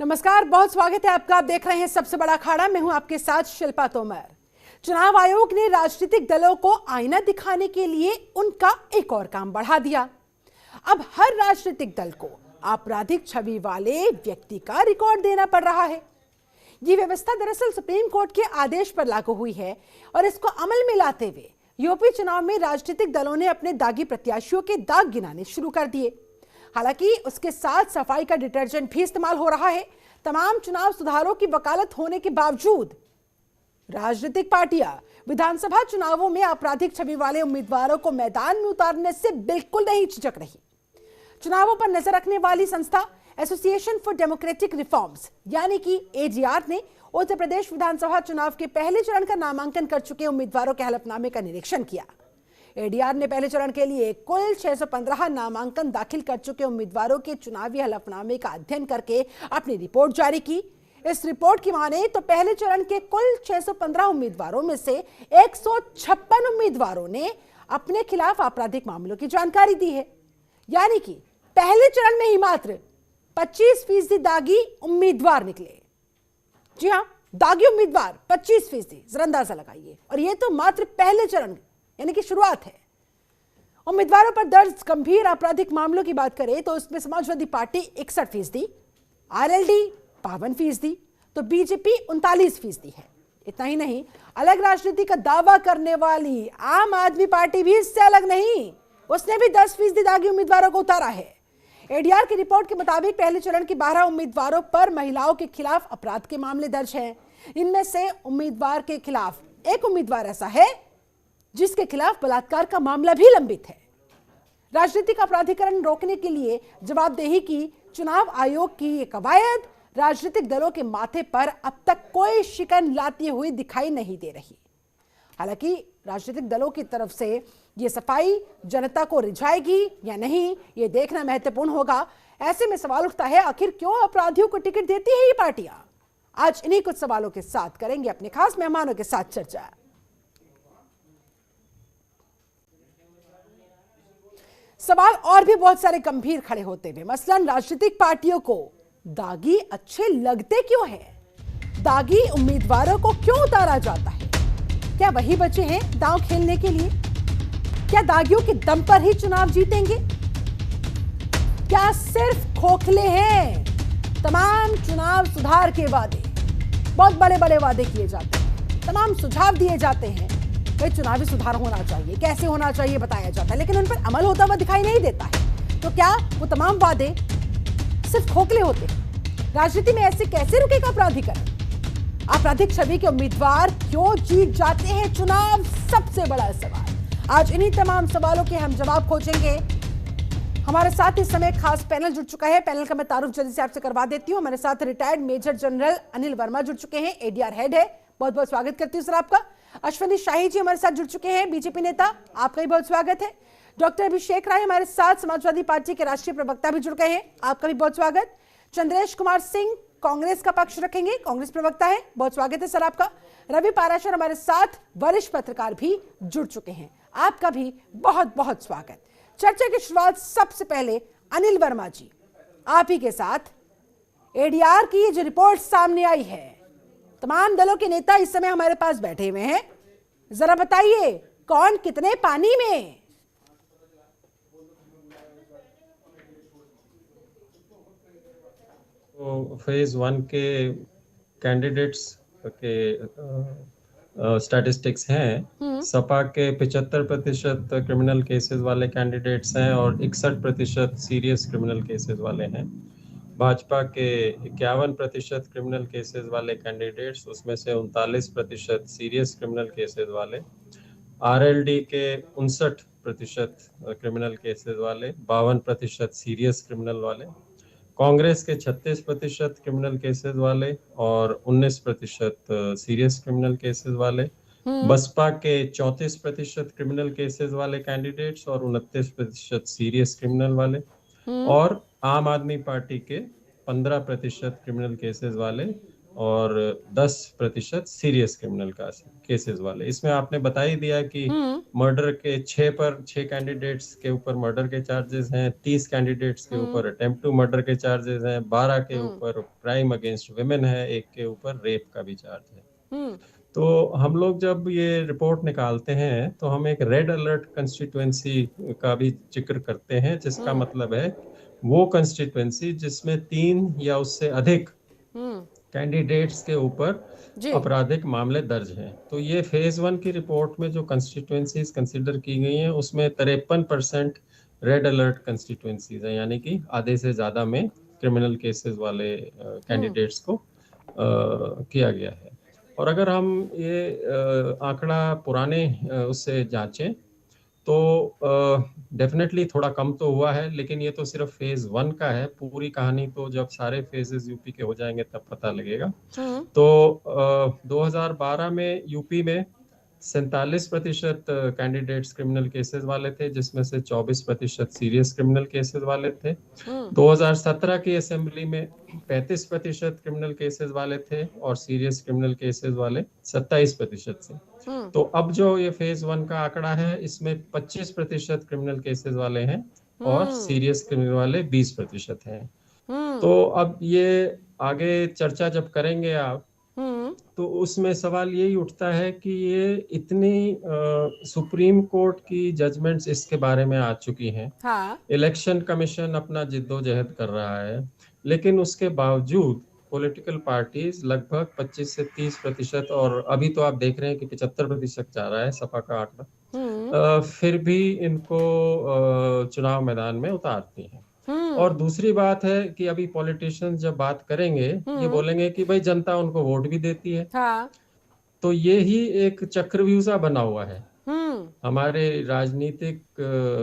नमस्कार, बहुत स्वागत है आपका। आप देख रहे हैं सबसे बड़ा अखाड़ा। मैं हूं आपके साथ शिल्पा तोमर। चुनाव आयोग ने राजनीतिक दलों को आईना दिखाने के लिए उनका एक और काम बढ़ा दिया। अब हर राजनीतिक दल को आपराधिक छवि वाले व्यक्ति का रिकॉर्ड देना पड़ रहा है। ये व्यवस्था दरअसल सुप्रीम कोर्ट के आदेश पर लागू हुई है और इसको अमल में लाते हुए यूपी चुनाव में राजनीतिक दलों ने अपने दागी प्रत्याशियों के दाग गिनाने शुरू कर दिए। हालांकि उसके साथ सफाई का डिटर्जेंट भी इस्तेमाल हो रहा है। तमाम चुनाव सुधारों की वकालत होने के बावजूद राजनीतिक पार्टियां विधानसभा चुनावों में आपराधिक छवि वाले उम्मीदवारों को मैदान में उतारने से बिल्कुल नहीं झिझक रही। चुनावों पर नजर रखने वाली संस्था एसोसिएशन फॉर डेमोक्रेटिक रिफॉर्म्स यानी कि एजीआर ने उत्तर प्रदेश विधानसभा चुनाव के पहले चरण का नामांकन कर चुके उम्मीदवारों के हलफनामे का निरीक्षण किया। एडीआर ने पहले चरण के लिए कुल 615 नामांकन दाखिल कर चुके उम्मीदवारों के चुनावी हलफनामे का अध्ययन करके अपनी रिपोर्ट जारी की। इस रिपोर्ट की माने तो पहले चरण के कुल 615 उम्मीदवारों में से 156 उम्मीदवारों ने अपने खिलाफ आपराधिक मामलों की जानकारी दी है। यानी कि पहले चरण में ही मात्र 25% दागी उम्मीदवार निकले। जी हां, दागी उम्मीदवार 25%। जरा अंदाजा लगाइए। और यह तो मात्र पहले चरण यानी कि शुरुआत है। उम्मीदवारों पर दर्ज गंभीर आपराधिक मामलों की बात करें तो उसमें समाजवादी पार्टी 61%, आरएलडी 52%, तो बीजेपी 39% है। इतना ही नहीं, अलग राजनीति का दावा करने वाली आम आदमी पार्टी भी इससे अलग नहीं, उसने भी 10% दागी उम्मीदवारों को उतारा है। एडीआर की रिपोर्ट के मुताबिक पहले चरण के 12 उम्मीदवारों पर महिलाओं के खिलाफ अपराध के मामले दर्ज हैं। इनमें से उम्मीदवार के खिलाफ एक उम्मीदवार ऐसा है जिसके खिलाफ बलात्कार का मामला भी लंबित है। राजनीतिक अपराधीकरण रोकने के लिए जवाबदेही की चुनाव आयोग की ये कवायद राजनीतिक दलों के माथे पर अब तक कोई शिकन लाती हुई दिखाई नहीं दे रही। हालांकि राजनीतिक दलों की तरफ से ये सफाई जनता को रिझाएगी या नहीं, ये देखना महत्वपूर्ण होगा। ऐसे में सवाल उठता है, आखिर क्यों अपराधियों को टिकट देती है ये पार्टियां? आज इन्हीं कुछ सवालों के साथ करेंगे अपने खास मेहमानों के साथ चर्चा। सवाल और भी बहुत सारे गंभीर खड़े होते हुए, मसलन राजनीतिक पार्टियों को दागी अच्छे लगते क्यों हैं? दागी उम्मीदवारों को क्यों उतारा जाता है? क्या वही बचे हैं दांव खेलने के लिए? क्या दागियों के दम पर ही चुनाव जीतेंगे? क्या सिर्फ खोखले हैं? तमाम चुनाव सुधार के वादे, बहुत बड़े बड़े वादे किए जाते हैं, तमाम सुझाव दिए जाते हैं, भाई चुनावी सुधार होना चाहिए, कैसे होना चाहिए बताया जाता है, लेकिन उन पर अमल होता हुआ दिखाई नहीं देता है। तो क्या वो तमाम वादे सिर्फ खोखले होते हैं? राजनीति में ऐसे कैसे रुकेगा अपराधीकरण? आपराधिक छवि के उम्मीदवार क्यों जीत जाते हैं चुनाव? सबसे बड़ा सवाल। आज इन्हीं तमाम सवालों के हम जवाब खोजेंगे। हमारे साथ इस समय खास पैनल जुड़ चुका है। पैनल का मैं तारुफ जल्दी से आपसे करवा देती हूँ। हमारे साथ retired major general Anil Verma जुड़ चुके हैं, एडीआर हेड है, बहुत बहुत स्वागत करती हूँ सर आपका। अश्वनी शाही जी हमारे साथ जुड़ चुके हैं, बीजेपी नेता, आपका भी बहुत स्वागत है। डॉक्टर अभिषेक राय हमारे साथ समाजवादी पार्टी के राष्ट्रीय प्रवक्ता भी जुड़ गए हैं, आपका भी बहुत स्वागत। चंद्रेश कुमार सिंह कांग्रेस का पक्ष रखेंगे, कांग्रेस प्रवक्ता है, बहुत स्वागत है सर आपका। रवि पाराशर हमारे साथ वरिष्ठ पत्रकार भी जुड़ चुके हैं, आपका भी बहुत बहुत स्वागत। चर्चा की शुरुआत सबसे पहले अनिल वर्मा जी आप ही के साथ। एडीआर की जो रिपोर्ट सामने आई है, तमाम दलों के नेता इस समय हमारे पास बैठे हुए हैं, जरा बताइए कौन कितने पानी में? तो फेज 1 के कैंडिडेट्स के स्टैटिस्टिक्स हैं। सपा के 75% क्रिमिनल केसेस वाले कैंडिडेट्स हैं और 61% सीरियस क्रिमिनल केसेस वाले हैं। भाजपा के 51% क्रिमिनल केसेस वाले कैंडिडेट्स, उसमें से 39% सीरियस क्रिमिनल केसेस वाले। आरएलडी के 59% क्रिमिनल केसेस वाले, 52% सीरियस क्रिमिनल वाले। कांग्रेस के 36% क्रिमिनल केसेस वाले और 19% सीरियस क्रिमिनल केसेस वाले। बसपा के 34% क्रिमिनल केसेस वाले कैंडिडेट्स और 29% सीरियस क्रिमिनल वाले। और आम आदमी पार्टी के 15% क्रिमिनल केसेस वाले और 10% सीरियस क्रिमिनल केसेस वाले। इसमें आपने बता ही दिया कि मर्डर के 6 कैंडिडेट्स के ऊपर मर्डर के चार्जेस हैं, 30 कैंडिडेट्स के ऊपर अटेम्प्ट टू मर्डर के चार्जेस हैं, 12 के ऊपर क्राइम अगेंस्ट वुमेन है, 1 के ऊपर रेप का भी चार्ज है। तो हम लोग जब ये रिपोर्ट निकालते हैं तो हम एक रेड अलर्ट कंस्टिट्यूएंसी का भी जिक्र करते हैं, जिसका मतलब है वो कंस्टिट्यूएंसी जिसमें 3 या उससे अधिक कैंडिडेट्स के ऊपर आपराधिक मामले दर्ज हैं। तो ये फेज 1 की रिपोर्ट में जो कंस्टिट्यूएंसीज कंसीडर की गई हैं उसमें 53% रेड अलर्ट कंस्टिट्यूएंसीज हैं, यानी कि आधे से ज्यादा में क्रिमिनल केसेस वाले कैंडिडेट्स को किया गया है। और अगर हम ये आंकड़ा पुराने उससे जांचें तो डेफिनेटली थोड़ा कम तो हुआ है, लेकिन ये तो सिर्फ फेज 1 का है। पूरी कहानी तो जब सारे फेजेस यूपी के हो जाएंगे तब पता लगेगा। तो 2012 में यूपी में 47% कैंडिडेट्स क्रिमिनल केसेस वाले थे, जिसमें से 24% सीरियस क्रिमिनल केसेस वाले थे। 2017 की असेंबली में 35% क्रिमिनल केसेस वाले थे और सीरियस क्रिमिनल केसेस वाले 27% थे। तो अब जो ये फेज 1 का आंकड़ा है, इसमें 25% क्रिमिनल केसेस वाले हैं और सीरियस क्रिमिनल वाले 20% हैं। तो अब ये आगे चर्चा जब करेंगे आप, तो उसमें सवाल यही उठता है कि ये इतनी सुप्रीम कोर्ट की जजमेंट्स इसके बारे में आ चुकी हैं। इलेक्शन कमीशन अपना जिद्दोजहद कर रहा है, लेकिन उसके बावजूद पॉलिटिकल पार्टीज लगभग 25 से 30%, और अभी तो आप देख रहे हैं कि 75% जा रहा है सपा का आंकड़ा, फिर भी इनको चुनाव मैदान में उतारती हैं। और दूसरी बात है कि अभी पॉलिटिशियंस जब बात करेंगे ये बोलेंगे कि भाई जनता उनको वोट भी देती है। तो ये ही एक चक्रव्यूह बना हुआ है। हमारे राजनीतिक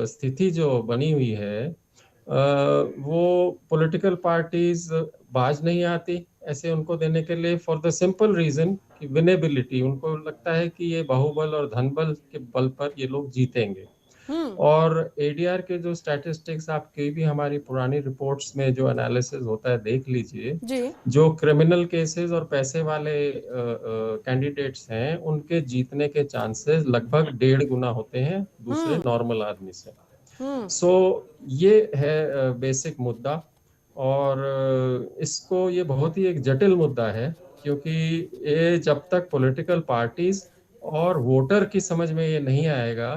स्थिति जो बनी हुई है, वो पॉलिटिकल पार्टीज बाज नहीं आती ऐसे उनको देने के लिए, फॉर द सिंपल रीजन कि विनेबिलिटी, उनको लगता है कि ये बाहुबल और धनबल के बल पर ये लोग जीतेंगे। और एडीआर के जो स्टैटिस्टिक्स आप कई भी हमारी पुरानी रिपोर्ट्स में जो एनालिसिस होता है देख लीजिए, जो क्रिमिनल केसेस और पैसे वाले कैंडिडेट्स हैं उनके जीतने के चांसेस लगभग 1.5 गुना होते हैं दूसरे नॉर्मल आदमी से। सो ये है बेसिक मुद्दा, और इसको ये बहुत ही एक जटिल मुद्दा है, क्योंकि ये जब तक पॉलिटिकल पार्टीज और वोटर की समझ में ये नहीं आएगा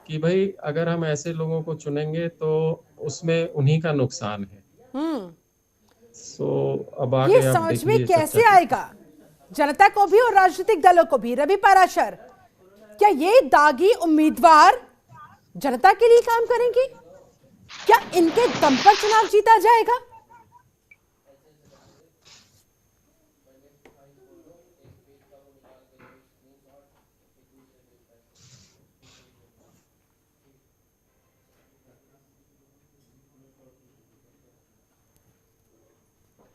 कि भाई अगर हम ऐसे लोगों को चुनेंगे तो उसमें उन्हीं का नुकसान है। सो अब आगे ये समझ में कैसे आएगा जनता को भी और राजनीतिक दलों को भी? रवि पाराशर, क्या ये दागी उम्मीदवार जनता के लिए काम करेंगे? क्या इनके दम पर चुनाव जीता जाएगा?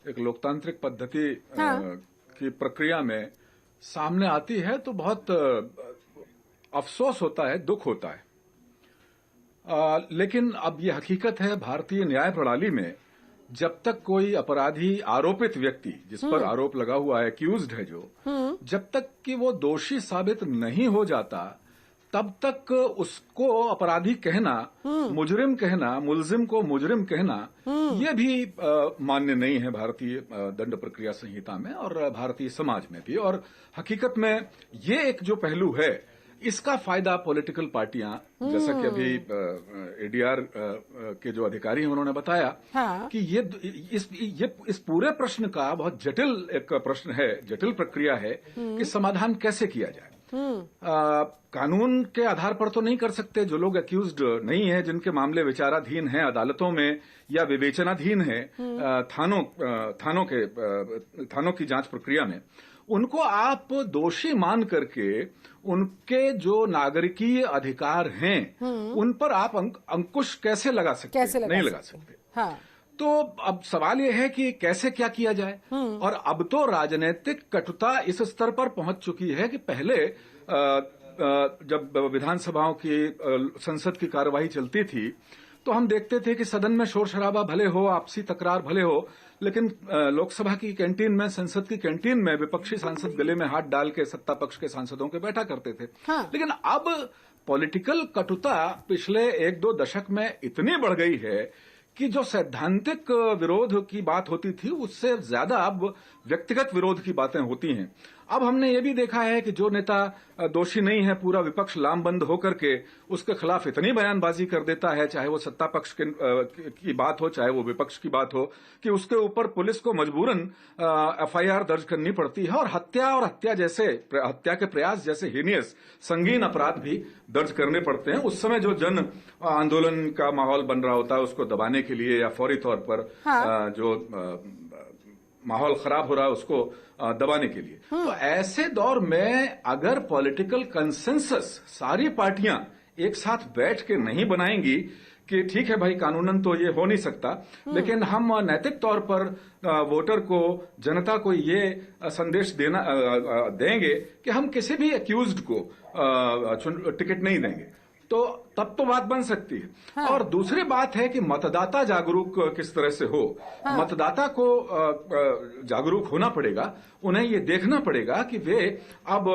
एक लोकतांत्रिक पद्धति की प्रक्रिया में सामने आती है तो बहुत अफसोस होता है, दुख होता है। लेकिन अब यह हकीकत है, भारतीय न्याय प्रणाली में जब तक कोई अपराधी, आरोपित व्यक्ति जिस पर आरोप लगा हुआ है, एक्यूज्ड है जो, जब तक कि वो दोषी साबित नहीं हो जाता तब तक उसको अपराधी कहना, मुजरिम कहना, मुलजिम को मुजरिम कहना, ये भी मान्य नहीं है भारतीय दंड प्रक्रिया संहिता में और भारतीय समाज में भी। और हकीकत में ये एक जो पहलू है, इसका फायदा पॉलिटिकल पार्टियां, जैसा कि अभी एडीआर के जो अधिकारी हैं उन्होंने बताया कि इस पूरे प्रश्न का बहुत जटिल एक प्रश्न है, जटिल प्रक्रिया है कि समाधान कैसे किया जाए। कानून के आधार पर तो नहीं कर सकते। जो लोग एक्यूज्ड नहीं है, जिनके मामले विचाराधीन हैं अदालतों में या विवेचनाधीन है थानों की जांच प्रक्रिया में, उनको आप दोषी मान करके उनके जो नागरिकीय अधिकार हैं उन पर आप अंकुश कैसे लगा सकते? नहीं लगा सकते। हाँ। तो अब सवाल यह है कि कैसे क्या किया जाए। और अब तो राजनीतिक कटुता इस स्तर पर पहुंच चुकी है कि पहले जब विधानसभाओं की, संसद की कार्यवाही चलती थी तो हम देखते थे कि सदन में शोर शराबा भले हो, आपसी तकरार भले हो, लेकिन लोकसभा की कैंटीन में, संसद की कैंटीन में विपक्षी सांसद गले में हाथ डाल के सत्ता पक्ष के सांसदों के बैठा करते थे। हाँ। लेकिन अब पॉलिटिकल कटुता पिछले 1-2 दशक में इतनी बढ़ गई है कि जो सैद्धांतिक विरोध की बात होती थी उससे ज्यादा अब व्यक्तिगत विरोध की बातें होती हैं। अब हमने ये भी देखा है कि जो नेता दोषी नहीं है, पूरा विपक्ष लामबंद होकर के उसके खिलाफ इतनी बयानबाजी कर देता है, चाहे वो सत्ता पक्ष की बात हो, चाहे वो विपक्ष की बात हो, कि उसके ऊपर पुलिस को मजबूरन एफआईआर दर्ज करनी पड़ती है और हत्या के प्रयास जैसे हीनियस संगीन अपराध भी दर्ज करने पड़ते हैं। उस समय जो जन आंदोलन का माहौल बन रहा होता है उसको दबाने के लिए या फौरी तौर पर जो माहौल खराब हो रहा है उसको दबाने के लिए। तो ऐसे दौर में अगर पॉलिटिकल कंसेंसस सारी पार्टियां एक साथ बैठ के नहीं बनाएंगी कि ठीक है भाई कानूनन तो ये हो नहीं सकता, लेकिन हम नैतिक तौर पर वोटर को, जनता को ये संदेश देंगे कि हम किसी भी एक्यूज्ड को टिकट नहीं देंगे, तो तब तो बात बन सकती है। हाँ। और दूसरी बात है कि मतदाता जागरूक किस तरह से हो। हाँ। मतदाता को जागरूक होना पड़ेगा, उन्हें ये देखना पड़ेगा कि वे अब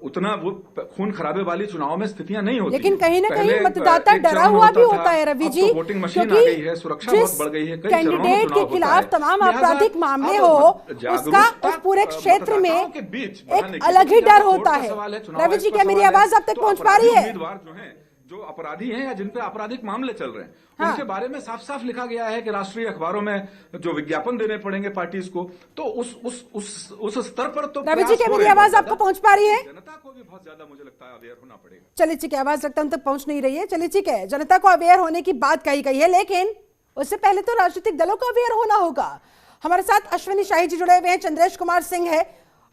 उतना वो खून खराबे वाली चुनाव में स्थितियां नहीं होती। लेकिन कहीं ना कहीं मतदाता डरा हुआ भी होता है रवि जी, तो वोटिंग मशीन आ गई है, सुरक्षा बहुत बढ़ गई है, कई कैंडिडेट के खिलाफ तमाम आपराधिक मामले हो, उसका उस पूरे क्षेत्र में एक अलग ही डर होता है। रवि जी, क्या मेरी आवाज अब तक पहुंच पा रही है? जो हैं, जो अपराधी हैं या जिन पे आपराधिक मामले चल रहे हैं, हाँ। उनके बारे में साफ साफ लिखा गया है कि राष्ट्रीय अखबारों में जो विज्ञापन देने पड़ेंगे पार्टीज को, तो उस स्तर पर तो रवि जी, क्या मेरी आवाज आपको पहुंच पा रही है? जनता को भी बहुत ज्यादा मुझे लगता है अवेयर होना पड़ेगा। चलिए ठीक है, आवाज लगता है तक पहुंच नहीं रही है। चलिए ठीक है, जनता को अवेयर होने की बात कही गई है, लेकिन उससे पहले तो राजनीतिक दलों को अवेयर होना होगा। हमारे साथ अश्विनी शाही जी जुड़े हुए हैं, चंद्रेश कुमार सिंह है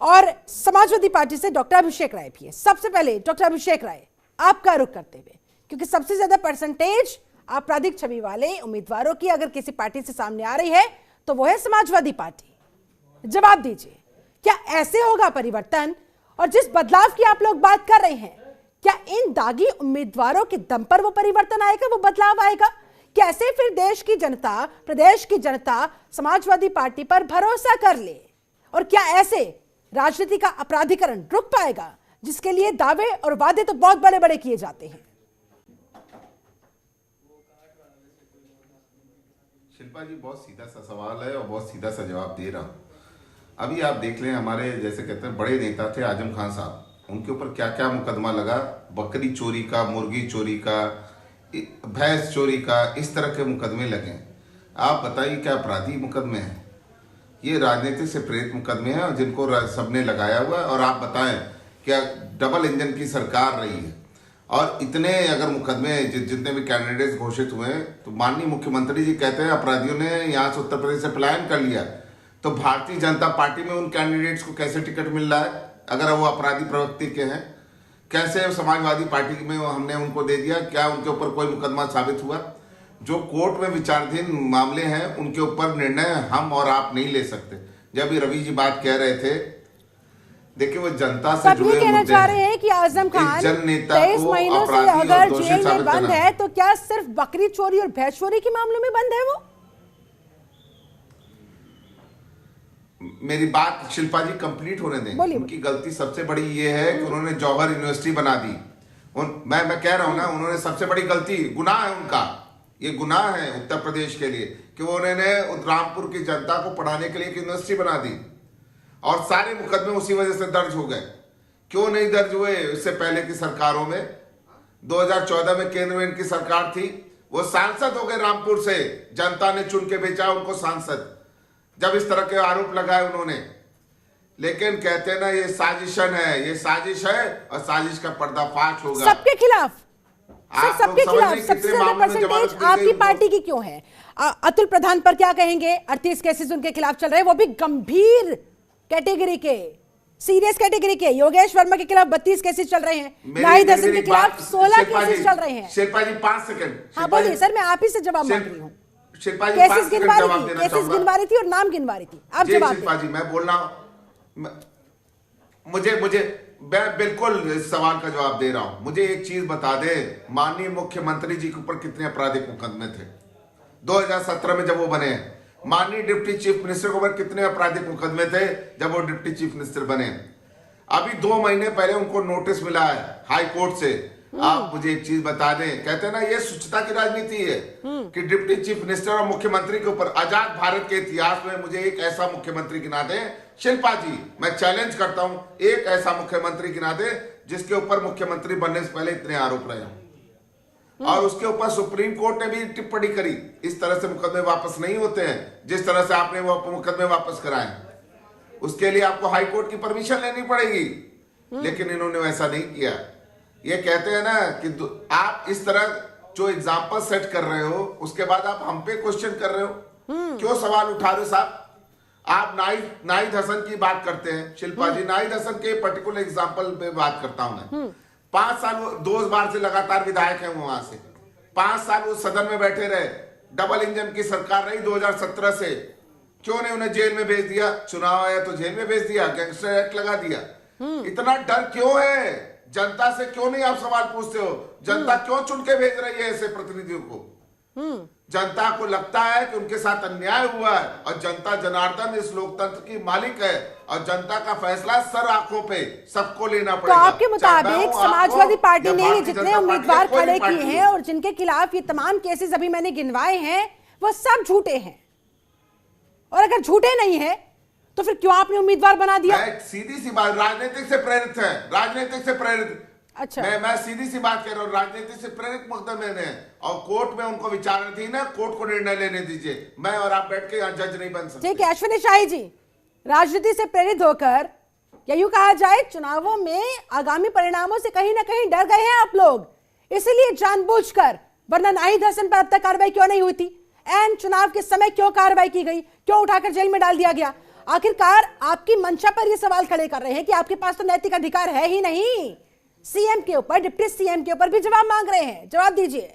और समाजवादी पार्टी से डॉक्टर अभिषेक राय भी है। सबसे पहले डॉक्टर अभिषेक राय, आपका रुख करते हुए, क्योंकि सबसे ज्यादा परसेंटेज आपराधिक छवि वाले उम्मीदवारों की अगर किसी पार्टी से सामने आ रही है तो वो है समाजवादी पार्टी। जवाब दीजिए, क्या ऐसे होगा परिवर्तन? और जिस बदलाव की आप लोग बात कर रहे हैं, क्या इन दागी उम्मीदवारों के दम पर वो परिवर्तन आएगा, वो बदलाव आएगा? कैसे फिर देश की जनता, प्रदेश की जनता समाजवादी पार्टी पर भरोसा कर ले? और क्या ऐसे राजनीति का अपराधीकरण रुक पाएगा, जिसके लिए दावे और वादे तो बहुत बड़े बड़े किए जाते हैं? शिल्पा जी, बहुत सीधा सा सवाल है और बहुत सीधा सा जवाब दे रहा हूँ। अभी आप देख लें, हमारे जैसे कहते हैं बड़े नेता थे आजम खान साहब, उनके ऊपर क्या क्या मुकदमा लगा, बकरी चोरी का, मुर्गी चोरी का, भैंस चोरी का, इस तरह के मुकदमे लगे। आप बताइए क्या अपराधी मुकदमे हैं? ये राजनीति से प्रेरित मुकदमे हैं और जिनको सबने लगाया हुआ है। और आप बताएं, क्या डबल इंजन की सरकार रही है और इतने अगर मुकदमे जितने भी कैंडिडेट्स घोषित हुए हैं, तो माननीय मुख्यमंत्री जी कहते हैं अपराधियों ने यहाँ से उत्तर प्रदेश से पलायन कर लिया, तो भारतीय जनता पार्टी में उन कैंडिडेट्स को कैसे टिकट मिल रहा है अगर वो अपराधी प्रवृत्ति के हैं? कैसे समाजवादी पार्टी में हमने उनको दे दिया? क्या उनके ऊपर कोई मुकदमा साबित हुआ? जो कोर्ट में विचाराधीन मामले हैं उनके ऊपर निर्णय हम और आप नहीं ले सकते। जब भी रवि जी बात कह रहे थे, देखिए वो जनता से जुड़े कहना चाह रहे हैं कि आजम खान 23 महीनों से अगर जेल में बंद है, तो क्या सिर्फ बकरी चोरी और भैंस चोरी के मामलों में बंद है वो? मेरी बात शिल्पा जी कंप्लीट होने दें। उनकी गलती सबसे बड़ी ये है कि उन्होंने जौहर यूनिवर्सिटी बना दी। मैं कह रहा हूं ना, उन्होंने सबसे बड़ी गलती, गुनाह है उनका, ये गुनाह है उत्तर प्रदेश के लिए कि वो उन्होंने रामपुर की जनता को पढ़ाने के लिए एक यूनिवर्सिटी बना दी और सारे मुकदमे उसी वजह से दर्ज हो गए। क्यों नहीं दर्ज हुए इससे पहले की सरकारों में? 2014 में केंद्र में इनकी सरकार थी, वो सांसद हो गए रामपुर से, जनता ने चुन के भेजा उनको सांसद, जब इस तरह के आरोप लगाए उन्होंने। लेकिन कहते हैं ना, ये साजिशन है, ये साजिश है और साजिश का पर्दाफाश होगा सबके खिलाफ। सबके खिलाफ सबसे ज्यादा परसेंटेज आपकी पार्टी की क्यों है? अतुल प्रधान पर क्या कहेंगे? 38 केसेस उनके खिलाफ चल रहे हैं, वो भी गंभीर कैटेगरी के, सीरियस कैटेगरी के। योगेश वर्मा के खिलाफ 32 केसेस चल रहे हैं, नाहिद हसन के खिलाफ 16 केसेस चल रहे हैं। शिल्पा जी 5 सेकंड। हाँ बोलिए सर, मैं आप ही से जवाब मांग रही हूँ। केसेस गिनवा रही थी और नाम गिनवा रही थी, आप जवाब शिल्पा जी, मैं बोल रहा हूँ, मुझे मैं बिल्कुल इस सवाल का जवाब दे रहा हूं। मुझे एक चीज बता दे, माननीय मुख्यमंत्री जी के ऊपर कितने आपराधिक मुकदमे थे 2017 में जब वो बने? माननीय डिप्टी चीफ मिनिस्टर के ऊपर कितने आपराधिक मुकदमे थे जब वो डिप्टी चीफ मिनिस्टर बने। अभी 2 महीने पहले उनको नोटिस मिला है हाई कोर्ट से। आप मुझे एक चीज बता दें, कहते हैं ना ये स्वच्छता की राजनीति है कि डिप्टी चीफ मिनिस्टर और मुख्यमंत्री के ऊपर आजाद भारत के इतिहास में मुझे एक ऐसा मुख्यमंत्री गिना दे, शिल्पा जी मैं चैलेंज करता हूं, एक ऐसा मुख्यमंत्री गिना दे जिसके ऊपर मुख्यमंत्री बनने से पहले इतने आरोप रहे हों। और उसके ऊपर सुप्रीम कोर्ट ने भी टिप्पणी करी, इस तरह से मुकदमे वापस नहीं होते हैं जिस तरह से आपने वो मुकदमे वापस कराए, उसके लिए आपको हाई कोर्ट की परमिशन लेनी पड़ेगी। लेकिन इन्होंने वैसा नहीं किया। ये कहते हैं ना कि आप इस तरह जो एग्जाम्पल सेट कर रहे हो उसके बाद आप हम पे क्वेश्चन कर रहे हो, क्यों सवाल उठा रहे हो साहब? आप नाहिद हसन की बात करते हैं, शिल्पा जी नाहिद हसन के पर्टिकुलर एग्जाम्पल पे बात करता हूं मैं। 5 साल वो 2 बार से लगातार विधायक हैं वहां से, 5 साल वो सदन में बैठे रहे, डबल इंजन की सरकार रही 2017 से, क्यों नहीं उन्हें जेल में भेज दिया? चुनाव आया तो जेल में भेज दिया, गैंगस्टर एक्ट लगा दिया। इतना डर क्यों है? जनता से क्यों नहीं आप सवाल पूछते हो? जनता क्यों चुन के भेज रही है ऐसे प्रतिनिधियों को? जनता को लगता है कि उनके साथ अन्याय हुआ है और जनता जनार्दन इस लोकतंत्र की मालिक है और जनता का फैसला सर आंखों पे सबको लेना पड़ेगा। तो आपके मुताबिक समाजवादी पार्टी ने ये जितने उम्मीदवार खड़े किए हैं और जिनके खिलाफ ये तमाम केसेस अभी मैंने गिनवाए हैं वो सब झूठे हैं, और अगर झूठे नहीं है तो फिर क्यों आपने उम्मीदवार बना दिया? सीधी सी बात, राजनीतिक से प्रेरित है, राजनीतिक से प्रेरित। अच्छा, मैं सीधी सी बात कह रहा हूँ, राजनीति से प्रेरित मुकदमे ने और कोर्ट में उनको विचारणा थी ना, कोर्ट को निर्णय लेने दीजिए। मैं और आप बैठ के यहाँ जज नहीं बन सकते। ठीक है अश्विनी शाही जी, राजनीति से प्रेरित होकर या यूं कहा जाए चुनावों में आगामी परिणामों से कहीं ना कहीं डर गए हैं आप लोग, इसलिए जानबूझकर, वरना नाहिद हसन पर अब तक कार्रवाई क्यों नहीं हुई थी? एन चुनाव के समय क्यों कार्रवाई की गई? क्यों उठाकर जेल में डाल दिया गया? आखिरकार आपकी मंशा पर ये सवाल खड़े कर रहे हैं कि आपके पास तो नैतिक अधिकार है ही नहीं। सीएम के ऊपर, डिप्टी सीएम के ऊपर भी जवाब मांग रहे हैं, जवाब दीजिए।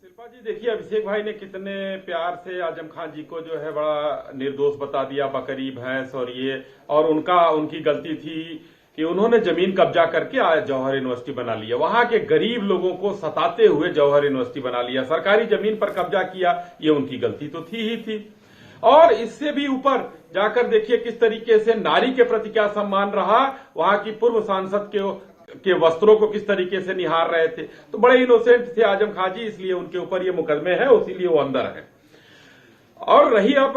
शिल्पा जी देखिए, अभिषेक भाई ने कितने प्यार से आजम खान जी को जो है बड़ा निर्दोष बता दिया, बकरी भैंस और ये, और उनकी गलती थी कि उन्होंने जमीन कब्जा करके आज जौहर यूनिवर्सिटी बना लिया, वहां के गरीब लोगों को सताते हुए जौहर यूनिवर्सिटी बना लिया, सरकारी जमीन पर कब्जा किया, ये उनकी गलती तो थी ही थी। और इससे भी ऊपर जाकर देखिए किस तरीके से नारी के प्रति क्या सम्मान रहा, वहां की पूर्व सांसद के वस्त्रों को किस तरीके से निहार रहे थे। तो बड़े इनोसेंट थे आजम खान जी, इसलिए उनके ऊपर ये मुकदमे है, इसीलिए वो अंदर है। और रही अब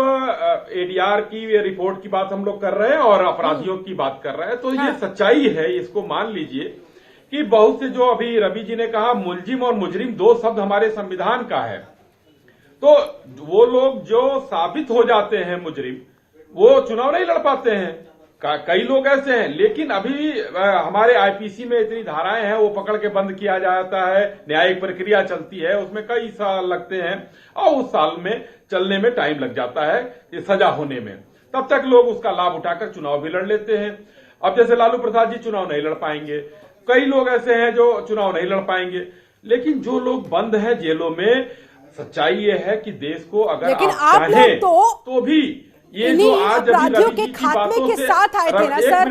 एडीआर की रिपोर्ट की बात हम लोग कर रहे हैं और अपराधियों की बात कर रहे हैं, तो ये सच्चाई है, इसको मान लीजिए कि बहुत से, जो अभी रवि जी ने कहा मुलजिम और मुजरिम 2 शब्द हमारे संविधान का है, तो वो लोग जो साबित हो जाते हैं मुजरिम, वो चुनाव नहीं लड़ पाते हैं। कई लोग ऐसे हैं, लेकिन अभी हमारे आईपीसी में इतनी धाराएं हैं, वो पकड़ के बंद किया जाता है, न्यायिक प्रक्रिया चलती है, उसमें कई साल लगते हैं और उस साल में चलने में टाइम लग जाता है ये सजा होने में, तब तक लोग उसका लाभ उठाकर चुनाव भी लड़ लेते हैं। अब जैसे लालू प्रसाद जी चुनाव नहीं लड़ पाएंगे, कई लोग ऐसे हैं जो चुनाव नहीं लड़ पाएंगे, लेकिन जो लोग बंद हैं जेलों में, सच्चाई ये है कि देश को अगर आप चाहें तो भी ये जो आज अपराधियों के खात्मे के साथ आए थे ना सर,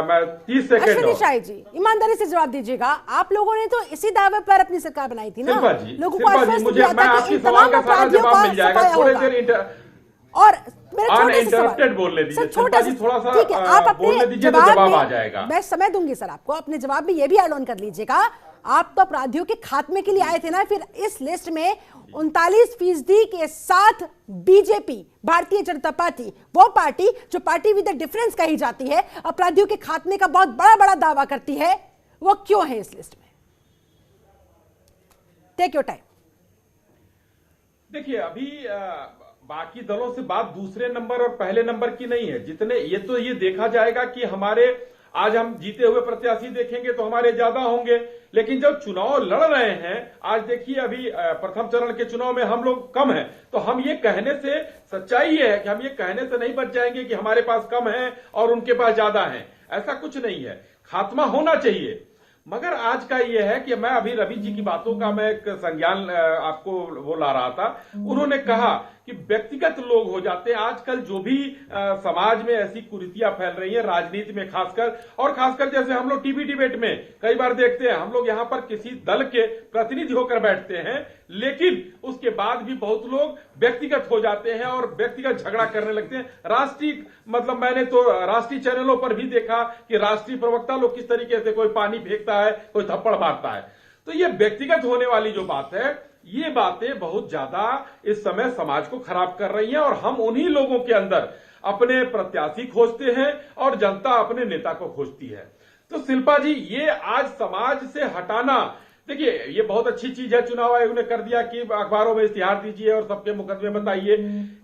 मैं 30 सेकंड अश्विनी शाही जी ईमानदारी से जवाब दीजिएगा, आप लोगों ने तो इसी दावे पर अपनी सरकार बनाई थी ना, लोगों को आश्वस्त किया था कि इन तमाम अपराधियों का सफाया होगा। और अनइंटरप्टेड बोलने दीजिए छोटा सा, थोड़ा सा ठीक है, आप अपने जवाब आ जाएगा, मैं समय दूंगी सर आपको, अपने जवाब में ये भी ऐड ऑन कर लीजिएगा। आप तो अपराधियों के खात्मे के लिए आए थे ना, फिर इस लिस्ट में 39% के साथ बीजेपी, भारतीय जनता पार्टी, वो पार्टी जो पार्टी विद द डिफरेंस कही जाती है, अपराधियों के खात्मे का बहुत बड़ा बड़ा दावा करती है, वो क्यों है इस लिस्ट में? Take your time. देखिए, अभी बाकी दलों से बात दूसरे नंबर और पहले नंबर की नहीं है, जितने ये देखा जाएगा कि हमारे आज हम जीते हुए प्रत्याशी देखेंगे तो हमारे ज्यादा होंगे, लेकिन जब चुनाव लड़ रहे हैं, आज देखिए अभी प्रथम चरण के चुनाव में हम लोग कम हैं, तो हम ये कहने से, सच्चाई ये है कि हम ये कहने से नहीं बच जाएंगे कि हमारे पास कम है और उनके पास ज्यादा है, ऐसा कुछ नहीं है। खात्मा होना चाहिए, मगर आज का ये है कि मैं अभी रवि जी की बातों का मैं एक संज्ञान आपको वो ला रहा था। उन्होंने कहा कि कि व्यक्तिगत लोग हो जाते हैं। आजकल जो भी समाज में ऐसी कुरीतियां फैल रही हैं, राजनीति में खासकर जैसे हम लोग टीवी डिबेट में कई बार देखते हैं, हम लोग यहां पर किसी दल के प्रतिनिधि होकर बैठते हैं, लेकिन उसके बाद भी बहुत लोग व्यक्तिगत हो जाते हैं और व्यक्तिगत झगड़ा करने लगते हैं। राष्ट्रीय मैंने तो राष्ट्रीय चैनलों पर भी देखा कि राष्ट्रीय प्रवक्ता लोग किस तरीके से कोई पानी फेंकता है, कोई थप्पड़ मारता है। तो ये व्यक्तिगत होने वाली जो बात है, ये बातें बहुत ज्यादा इस समय समाज को खराब कर रही हैं और हम उन्हीं लोगों के अंदर अपने प्रत्याशी खोजते हैं और जनता अपने नेता को खोजती है। तो शिल्पा जी, ये आज समाज से हटाना, देखिए ये बहुत अच्छी चीज है, चुनाव आयोग ने कर दिया कि अखबारों में इश्तिहार दीजिए और सबके मुकदमे बताइए।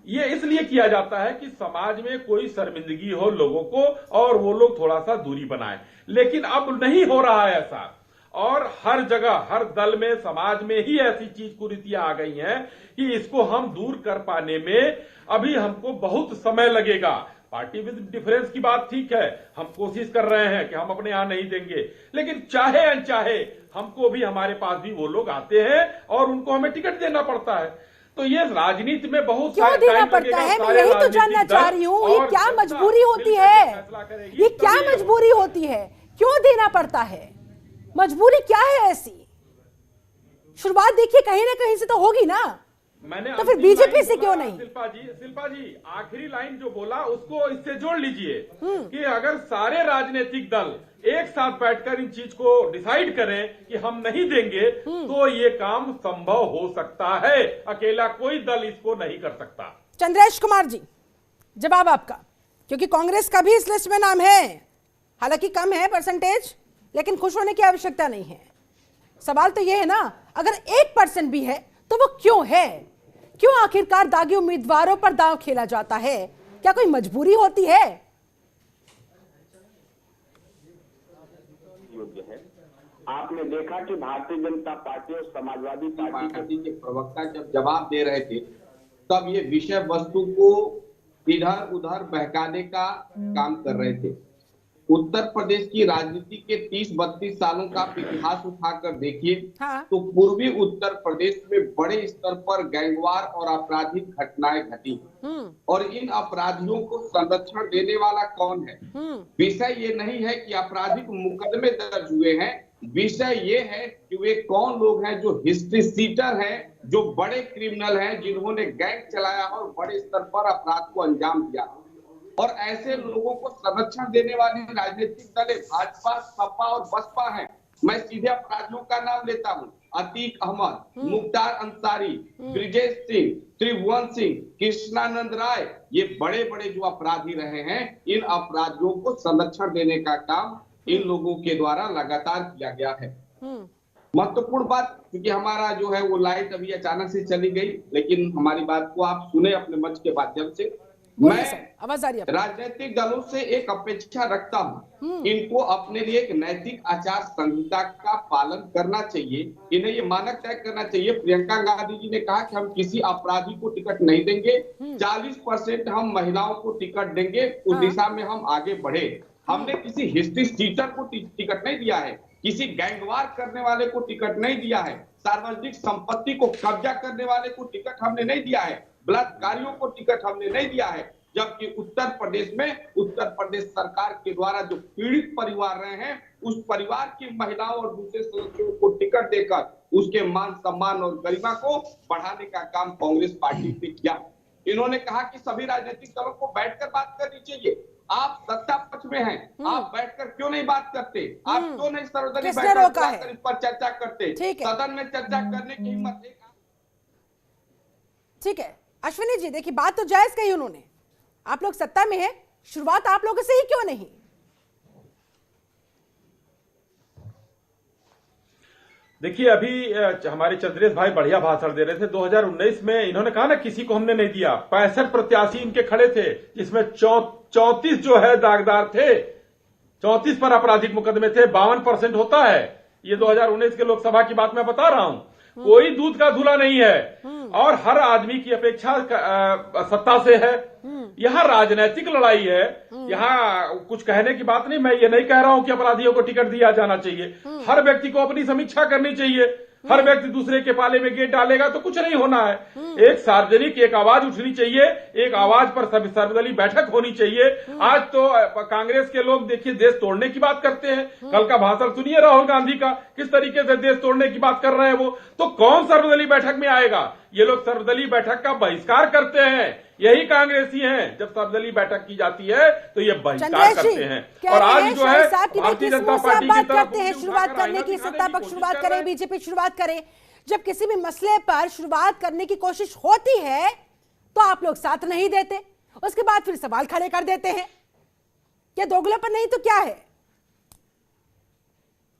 ये इसलिए किया जाता है कि समाज में कोई शर्मिंदगी हो लोगों को और वो लोग थोड़ा सा दूरी बनाएं, लेकिन अब नहीं हो रहा है ऐसा। और हर जगह, हर दल में, समाज में ही ऐसी चीज कुरीतियां आ गई हैं कि इसको हम दूर कर पाने में अभी हमको बहुत समय लगेगा। पार्टी विद डिफरेंस की बात ठीक है, हम कोशिश कर रहे हैं कि हम अपने यहां नहीं देंगे, लेकिन चाहे अनचाहे हमको भी, हमारे पास भी वो लोग आते हैं और उनको हमें टिकट देना पड़ता है। तो ये राजनीति में बहुत क्यों देना पड़ता है? मैं यही तो जानना चाह रही हूँ, ये क्या मजबूरी होती है? ये क्या मजबूरी होती है? क्यों देना पड़ता है? मजबूरी क्या है ऐसी? शुरुआत देखिए कहीं ना कहीं से तो होगी ना। मैंने तो फिर बीजेपी से क्यों नहीं? शिल्पा जी आखिरी लाइन जो बोला उसको इससे जोड़ लीजिए कि अगर सारे राजनीतिक दल एक साथ बैठकर इन चीज को डिसाइड करें कि हम नहीं देंगे, तो ये काम संभव हो सकता है। अकेला कोई दल इसको नहीं कर सकता। चंद्रेश कुमार जी, जवाब आपका, क्योंकि कांग्रेस का भी इस लिस्ट में नाम है, हालांकि कम है परसेंटेज, लेकिन खुश होने की आवश्यकता नहीं है। सवाल तो यह है ना, अगर 1% भी है तो वो क्यों है? क्यों आखिरकार दागी उम्मीदवारों पर दांव खेला जाता है? क्या कोई मजबूरी होती है? आपने देखा कि भारतीय जनता पार्टी और समाजवादी पार्टी के प्रवक्ता जब जवाब दे रहे थे, तब ये विषय वस्तु को इधर उधर बहकाने का काम कर रहे थे। उत्तर प्रदेश की राजनीति के 30-32 सालों का इतिहास उठाकर देखिए, तो पूर्वी उत्तर प्रदेश में बड़े स्तर पर गैंगवार और आपराधिक घटनाएं घटी और इन अपराधियों को संरक्षण देने वाला कौन है? विषय ये नहीं है कि आपराधिक मुकदमे दर्ज हुए हैं, विषय ये है कि वे कौन लोग हैं जो हिस्ट्री सीटर हैं, जो बड़े क्रिमिनल हैं, जिन्होंने गैंग चलाया और बड़े स्तर पर अपराध को अंजाम दिया। और ऐसे लोगों को संरक्षण देने वाली राजनीतिक दल भाजपा, सपा और बसपा है। मैं सीधे अपराधियों का नाम लेता हूँ, अतीक अहमद, मुख्तार अंसारी, ब्रिजेश सिंह, त्रिभुवन सिंह, कृष्णानंद राय, ये बड़े बड़े जो अपराधी रहे हैं, इन अपराधियों को संरक्षण देने का काम इन लोगों के द्वारा लगातार किया गया है। महत्वपूर्ण बात, क्योंकि हमारा जो है वो लाइट अभी अचानक से चली गई, लेकिन हमारी बात को आप सुने अपने मंच के माध्यम से। मैं राजनीतिक दलों से एक अपेक्षा रखता हूं, इनको अपने लिए एक नैतिक आचार संहिता का पालन करना चाहिए। इन्हें ये मानक तय करना चाहिए। प्रियंका गांधी जी ने कहा कि हम किसी अपराधी को टिकट नहीं देंगे, 40% हम महिलाओं को टिकट देंगे, उस दिशा में हम आगे बढ़े। हमने किसी हिस्ट्री सीटर को टिकट नहीं दिया है, किसी गैंगवार करने वाले को टिकट नहीं दिया है, सार्वजनिक संपत्ति को कब्जा करने वाले को टिकट हमने नहीं दिया है, बलात्कारियों को टिकट हमने नहीं दिया है। जबकि उत्तर प्रदेश में उत्तर प्रदेश सरकार के द्वारा जो पीड़ित परिवार रहे हैं, उस परिवार की महिलाओं और दूसरे सदस्यों को टिकट देकर उसके मान सम्मान और गरिमा को बढ़ाने का काम कांग्रेस पार्टी ने किया। इन्होंने कहा कि सभी राजनीतिक दलों को बैठकर बात करनी चाहिए। आप सत्ता पक्ष में हैं, आप बैठकर क्यों नहीं बात करते? आप क्यों नहीं सर्वदलीय बैठकर इस पर चर्चा करते? सदन में चर्चा करने की हिम्मत। ठीक है अश्विनी जी, देखिए बात तो जायज कही उन्होंने, आप लोग सत्ता में हैं, शुरुआत आप लोगों से ही क्यों नहीं? देखिए अभी हमारे चंद्रेश भाई बढ़िया भाषण दे रहे थे। 2019 में इन्होंने कहा ना किसी को हमने नहीं दिया, 65 प्रत्याशी इनके खड़े थे, जिसमें 34 जो है दागदार थे, 34 पर आपराधिक मुकदमे थे, 52% होता है। ये 2019 के लोकसभा की बात मैं बता रहा हूं। कोई दूध का धुला नहीं है और हर आदमी की अपेक्षा सत्ता से है। यहाँ राजनीतिक लड़ाई है, यहाँ कुछ कहने की बात नहीं। मैं ये नहीं कह रहा हूं कि अपराधियों को टिकट दिया जाना चाहिए, हर व्यक्ति को अपनी समीक्षा करनी चाहिए। हर व्यक्ति दूसरे के पाले में गेट डालेगा तो कुछ नहीं होना है। एक सार्वजनिक एक आवाज उठनी चाहिए, एक आवाज पर सर्वदलीय बैठक होनी चाहिए। आज तो कांग्रेस के लोग देखिए देश तोड़ने की बात करते हैं। कल का भाषण सुनिए राहुल गांधी का, किस तरीके से देश तोड़ने की बात कर रहे हैं वो। तो कौन सर्वदलीय बैठक में आएगा? ये लोग सर्वदलीय बैठक का बहिष्कार करते हैं, यही कांग्रेसी हैं। जब सर्वदलीय बैठक की जाती है तो ये बहिष्कार करते हैं। और आज जो है भारतीय जनता पार्टी की तरफ करते हैं शुरुआत करने की, सत्ता पक्ष शुरुआत करे, बीजेपी शुरुआत करे। जब किसी भी मसले पर शुरुआत करने की कोशिश होती है तो आप लोग साथ नहीं देते, उसके बाद फिर सवाल खड़े कर देते हैं। क्या दोगलापन नहीं तो क्या है?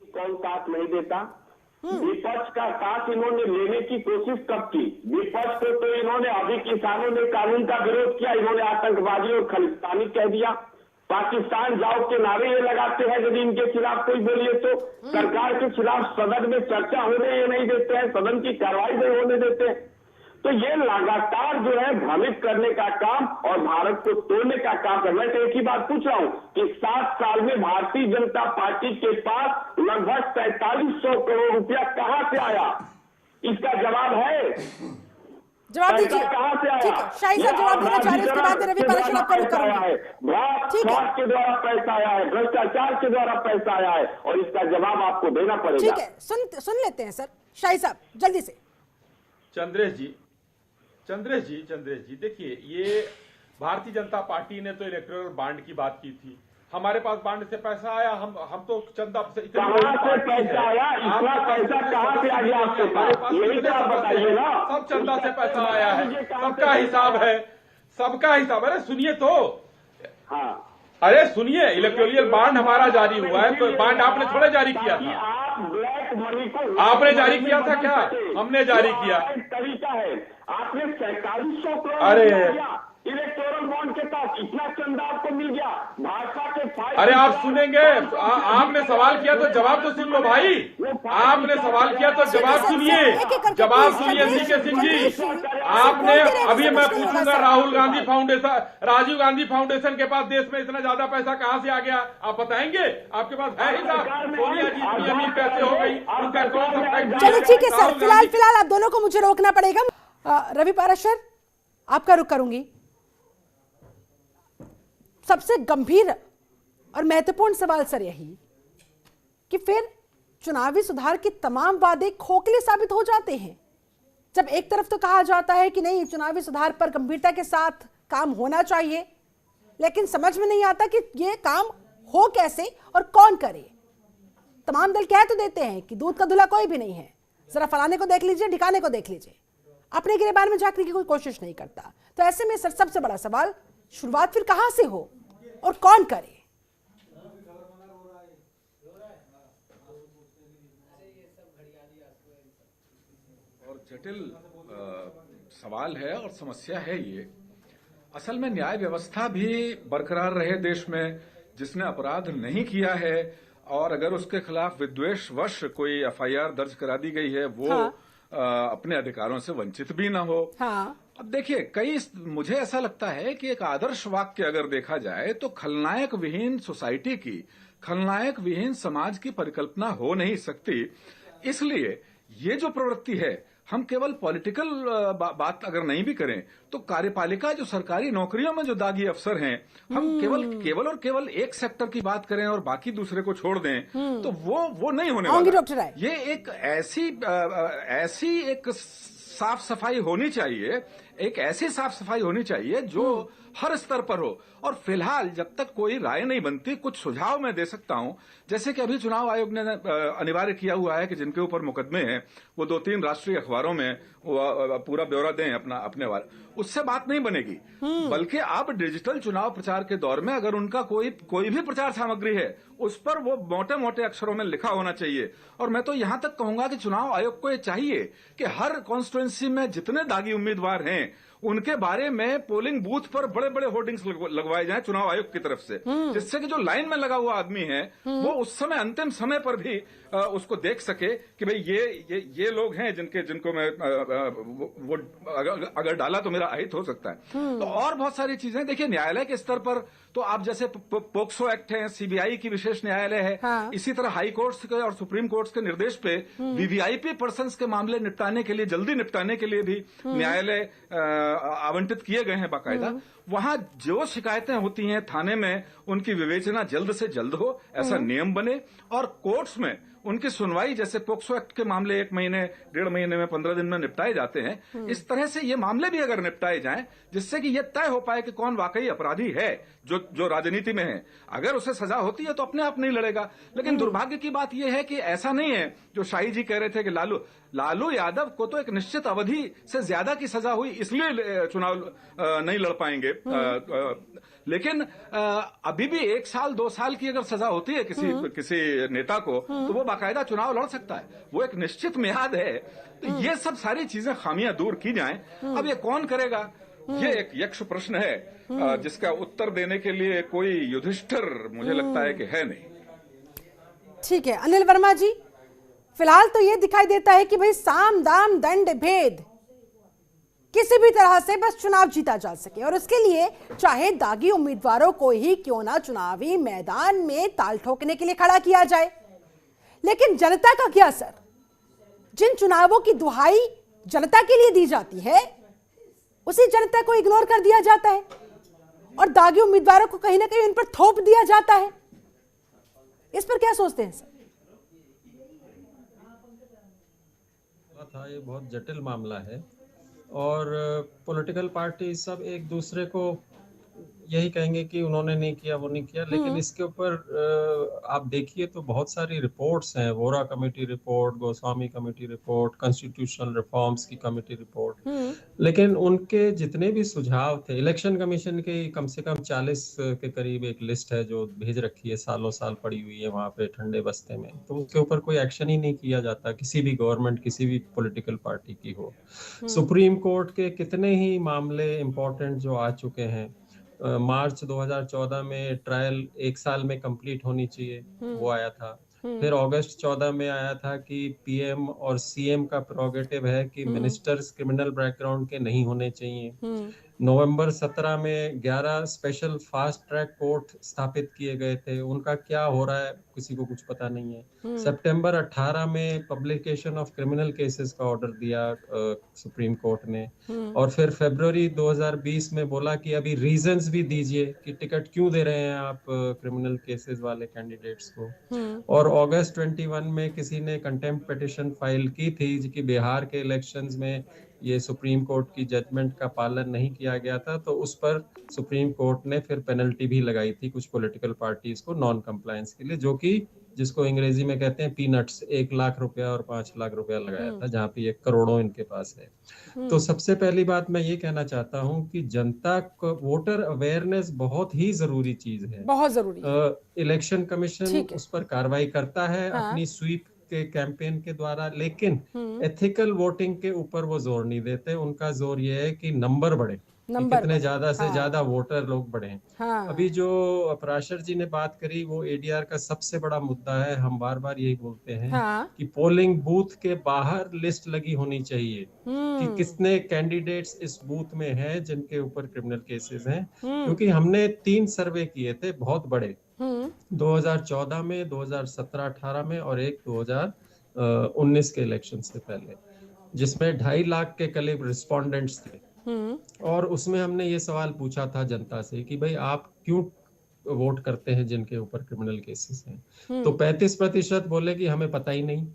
कौन साथ नहीं देता? विपक्ष का साथ इन्होंने लेने की कोशिश कब की? विपक्ष को तो इन्होंने, अभी किसानों ने कानून का विरोध किया, इन्होंने आतंकवादी और खालिस्तानी कह दिया। पाकिस्तान जाओ के नारे ये लगाते हैं, यदि इनके खिलाफ कोई बोलिए तो सरकार के खिलाफ सदन में चर्चा होने ये नहीं देते हैं, सदन की कार्रवाई नहीं होने देते हैं। तो ये लगातार जो है भ्रमित करने का काम और भारत को तोड़ने का काम है। मैं तो एक ही बात पूछ रहा हूं कि 7 साल में भारतीय जनता पार्टी के पास लगभग 4300 करोड़ रुपया कहां से आया? इसका जवाब है? जवाब दीजिए। कहां से आया? शाही साहब जवाब देना चाह रहे हैं, उसके बाद रवि पाराशर आपको रुक करूंगी। स्वास्थ्य के द्वारा पैसा आया है, भ्रष्टाचार के द्वारा पैसा आया है, और इसका जवाब आपको देना पड़ेगा। ठीक है, सुन लेते हैं सर। शाही साहब जल्दी से। चंद्रेश जी देखिए, ये भारतीय जनता पार्टी ने तो इलेक्टोरल बॉन्ड की बात की थी। हमारे पास बॉन्ड से पैसा आया, हम तो चंदा से कहां से पैसा आया? इतना पैसा कहां से आ गया आपके पास? यही तो आप बताइए ना। सब चंदा से पैसा आया है, सबका हिसाब है, सबका हिसाब। अरे सुनिए तो, हाँ अरे सुनिए, इलेक्टोरल बॉन्ड हमारा जारी हुआ है, तो बॉन्ड आपने थोड़ा जारी किया था? आप ब्लैक मनी को आपने जारी किया था क्या? हमने जारी किया। तरीका है, आपने 4300 करोड़ अरे इलेक्टोरल बॉन्ड के साथ इतना चंदा आपको मिल गया। भाजपा के अरे आप सुनेंगे, आपने सवाल किया तो जवाब तो सुन लो भाई। आपने सवाल किया तो जवाब सुनिए, जवाब सुनिए सीके सिंह जी। आपने अभी मैं पूछूंगा, राहुल गांधी फाउंडेशन, राजीव गांधी फाउंडेशन के पास देश में इतना ज्यादा पैसा कहां से आ गया? आप बताएंगे? आपके पास है हिसाब? सोनिया जी इतनी अमीर कैसे हो गई? उनका कौन सा? चलो ठीक है सर, फिलहाल आप दोनों को मुझे रोकना पड़ेगा। रवि पाराशर आपका रुख करूंगी। सबसे गंभीर और महत्वपूर्ण सवाल सर यही कि फिर चुनावी सुधार के तमाम वादे खोखले साबित हो जाते हैं। जब एक तरफ तो कहा जाता है कि नहीं, चुनावी सुधार पर गंभीरता के साथ काम होना चाहिए, लेकिन समझ में नहीं आता कि ये काम हो कैसे और कौन करे। तमाम दल कह तो देते हैं कि दूध का धुला कोई भी नहीं है, जरा फलाने को देख लीजिए, ठिकाने को देख लीजिए, अपने गिरबान में झांकने की कोई कोशिश नहीं करता। तो ऐसे में सर सबसे बड़ा सवाल, शुरुआत फिर कहां से हो और कौन करे? और जटिल सवाल है और समस्या है ये। असल में न्याय व्यवस्था भी बरकरार रहे देश में, जिसने अपराध नहीं किया है और अगर उसके खिलाफ विद्वेषवश कोई एफआईआर दर्ज करा दी गई है, वो अपने अधिकारों से वंचित भी ना हो। अब देखिए, मुझे ऐसा लगता है कि एक आदर्श वाक्य अगर देखा जाए तो खलनायक विहीन सोसाइटी की, खलनायक विहीन समाज की परिकल्पना हो नहीं सकती। इसलिए ये जो प्रवृत्ति है, हम केवल पॉलिटिकल बात अगर नहीं भी करें तो कार्यपालिका, जो सरकारी नौकरियों में जो दागी अफसर हैं, हम केवल एक सेक्टर की बात करें और बाकी दूसरे को छोड़ दें, तो वो नहीं होने वाला। ये एक ऐसी एक साफ सफाई होनी चाहिए, एक ऐसी साफ सफाई होनी चाहिए जो हर स्तर पर हो। और फिलहाल जब तक कोई राय नहीं बनती, कुछ सुझाव मैं दे सकता हूं। जैसे कि अभी चुनाव आयोग ने अनिवार्य किया हुआ है कि जिनके ऊपर मुकदमे हैं वो 2-3 राष्ट्रीय अखबारों में पूरा ब्यौरा दें अपने वाले। उससे बात नहीं बनेगी, बल्कि अब डिजिटल चुनाव प्रचार के दौर में अगर उनका कोई भी प्रचार सामग्री है, उस पर वो मोटे मोटे अक्षरों में लिखा होना चाहिए। और मैं तो यहां तक कहूंगा कि चुनाव आयोग को ये चाहिए कि हर कॉन्स्टिट्यूएंसी में जितने दागी उम्मीदवार हैं उनके बारे में पोलिंग बूथ पर बड़े बड़े होर्डिंग्स लगवाए जाएं चुनाव आयोग की तरफ से, जिससे कि जो लाइन में लगा हुआ आदमी है वो उस समय अंतिम समय पर भी उसको देख सके कि भाई ये लोग हैं जिनको मैं वो अगर डाला तो मेरा अहित हो सकता है। तो और बहुत सारी चीजें देखिए, न्यायालय के स्तर पर तो आप जैसे पोक्सो एक्ट है, सीबीआई की विशेष न्यायालय है, हाँ। इसी तरह हाई कोर्ट्स के और सुप्रीम कोर्ट्स के निर्देश पे वीवीआईपी पर्सन्स के मामले निपटाने के लिए, जल्दी निपटाने के लिए भी न्यायालय आवंटित किए गए हैं बाकायदा। वहां जो शिकायतें होती हैं थाने में, उनकी विवेचना जल्द से जल्द हो, ऐसा नियम बने, और कोर्ट्स में उनकी सुनवाई जैसे पोक्सो एक्ट के मामले 1 महीने 1.5 महीने में 15 दिन में निपटाए जाते हैं, इस तरह से ये मामले भी अगर निपटाए जाएं, जिससे कि ये तय हो पाए कि कौन वाकई अपराधी है जो राजनीति में है। अगर उसे सजा होती है तो अपने आप नहीं लड़ेगा। लेकिन दुर्भाग्य की बात यह है कि ऐसा नहीं है जो शाही जी कह रहे थे कि लालू यादव को तो एक निश्चित अवधि से ज्यादा की सजा हुई, इसलिए चुनाव नहीं लड़ पाएंगे। लेकिन अभी भी 1 साल 2 साल की अगर सजा होती है किसी नेता को, तो वो बाकायदा चुनाव लड़ सकता है, वो एक निश्चित मियाद है। तो ये सब सारी चीजें, खामियां दूर की जाएं। अब ये कौन करेगा, ये एक यक्ष प्रश्न है जिसका उत्तर देने के लिए कोई युधिष्ठिर मुझे लगता है कि है नहीं। ठीक है अनिल वर्मा जी, फिलहाल तो ये दिखाई देता है कि भाई साम दाम दंड भेद किसी भी तरह से बस चुनाव जीता जा सके, और उसके लिए चाहे दागी उम्मीदवारों को ही क्यों ना चुनावी मैदान में ताल ठोकने के लिए खड़ा किया जाए। लेकिन जनता का क्या असर, जिन चुनावों की दुहाई जनता के लिए दी जाती है उसी जनता को इग्नोर कर दिया जाता है और दागी उम्मीदवारों को कहीं ना कहीं उन पर थोप दिया जाता है। इस पर क्या सोचते हैं सर? ये बहुत जटिल मामला है और पॉलिटिकल पार्टी सब एक दूसरे को यही कहेंगे कि उन्होंने नहीं किया, वो नहीं किया, लेकिन इसके ऊपर आप देखिए तो बहुत सारी रिपोर्ट्स हैं, Vora committee report, Goswami committee report, constitutional reforms की कमेटी रिपोर्ट, लेकिन उनके जितने भी सुझाव थे, इलेक्शन कमीशन के कम से कम 40 के करीब एक लिस्ट है जो भेज रखी है, सालों साल पड़ी हुई है वहां पे ठंडे बस्ते में, तो उसके ऊपर कोई एक्शन ही नहीं किया जाता, किसी भी गवर्नमेंट, किसी भी पॉलिटिकल पार्टी की हो। सुप्रीम कोर्ट के कितने ही मामले इंपॉर्टेंट जो आ चुके हैं, मार्च 2014 में ट्रायल 1 साल में कंप्लीट होनी चाहिए, वो आया था। फिर अगस्त 14 में आया था कि पीएम और सीएम का प्रोगेटिव है कि मिनिस्टर्स क्रिमिनल बैकग्राउंड के नहीं होने चाहिए। नवंबर 17 में 11 स्पेशल फास्ट ट्रैक कोर्ट स्थापित किए गए थे, उनका क्या हो रहा है किसी को कुछ पता नहीं है। सितंबर 18 में पब्लिकेशन ऑफ क्रिमिनल केसेस का ऑर्डर दिया सुप्रीम कोर्ट ने, और फिर फरवरी 2020 में बोला कि अभी रीजंस भी दीजिए कि टिकट क्यों दे रहे हैं आप क्रिमिनल केसेस वाले कैंडिडेट्स को। और अगस्त 21 में किसी ने कंटेम्प्ट पिटिशन फाइल की थी कि बिहार के इलेक्शंस में ये सुप्रीम कोर्ट की जजमेंट का पालन नहीं किया गया था, तो उस पर सुप्रीम कोर्ट ने फिर पेनल्टी भी लगाई थी कुछ पॉलिटिकल पार्टीज को नॉन कंप्लायंस के लिए, जो कि जिसको अंग्रेजी में कहते हैं पीनट्स, 1 लाख रुपया और 5 लाख रुपया लगाया था, जहाँ पे ये करोड़ों इनके पास है। तो सबसे पहली बात मैं ये कहना चाहता हूँ कि जनता को वोटर अवेयरनेस बहुत ही जरूरी चीज है, बहुत जरूरी। इलेक्शन कमीशन उस पर कार्रवाई करता है अपनी स्वीप के कैंपेन के द्वारा, लेकिन एथिकल वोटिंग के ऊपर वो जोर नहीं देते। उनका जोर ये है कि नंबर बढ़े, कि कितने ज्यादा से ज्यादा वोटर लोग बढ़े। अभी जो पराशर जी ने बात करी वो एडीआर का सबसे बड़ा मुद्दा है। हम बार बार यही बोलते हैं कि पोलिंग बूथ के बाहर लिस्ट लगी होनी चाहिए कि कितने कैंडिडेट्स इस बूथ में हैं जिनके ऊपर क्रिमिनल केसेस हैं, क्योंकि हमने 3 सर्वे किए थे बहुत बड़े, 2014 में, 2017-18 में और एक 2019 के इलेक्शन से पहले, जिसमें 2.5 लाख के करीब रिस्पोंडेंट्स थे। और उसमें हमने ये सवाल पूछा था जनता से कि भाई आप क्यों वोट करते हैं जिनके ऊपर क्रिमिनल केसेस हैं। तो 35% बोले कि हमें पता ही नहीं,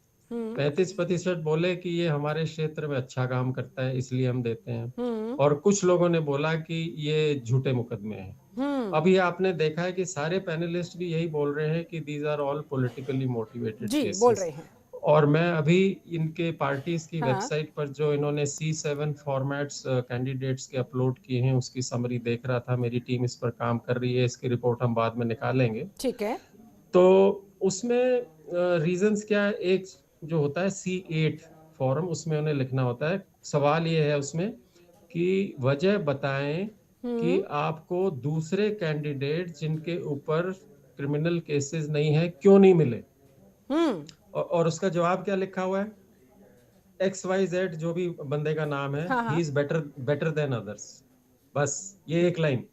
35% बोले कि ये हमारे क्षेत्र में अच्छा काम करता है इसलिए हम देते हैं, और कुछ लोगों ने बोला कि ये झूठे मुकदमे हैं। अभी आपने देखा है कि सारे पैनलिस्ट भी यही बोल रहे हैं कि these are all politically motivated cases, बोल रहे हैं। और मैं अभी इनके पार्टीज की वेबसाइट पर जो इन्होंने C7 फॉर्मेट्स कैंडिडेट्स के अपलोड किए हैं उसकी समरी देख रहा था। मेरी टीम इस पर काम कर रही है, इसकी रिपोर्ट हम बाद में निकालेंगे। ठीक है। तो उसमें रीजंस क्या है, एक जो होता है C8 फॉर्म, उसमें उन्हें लिखना होता है। सवाल ये है उसमें कि वजह बताएं कि आपको दूसरे कैंडिडेट जिनके ऊपर क्रिमिनल केसेस नहीं है क्यों नहीं मिले। और उसका जवाब क्या लिखा हुआ है? XYZ जो भी बंदे का नाम है, he is better than others. बस ये एक लाइन।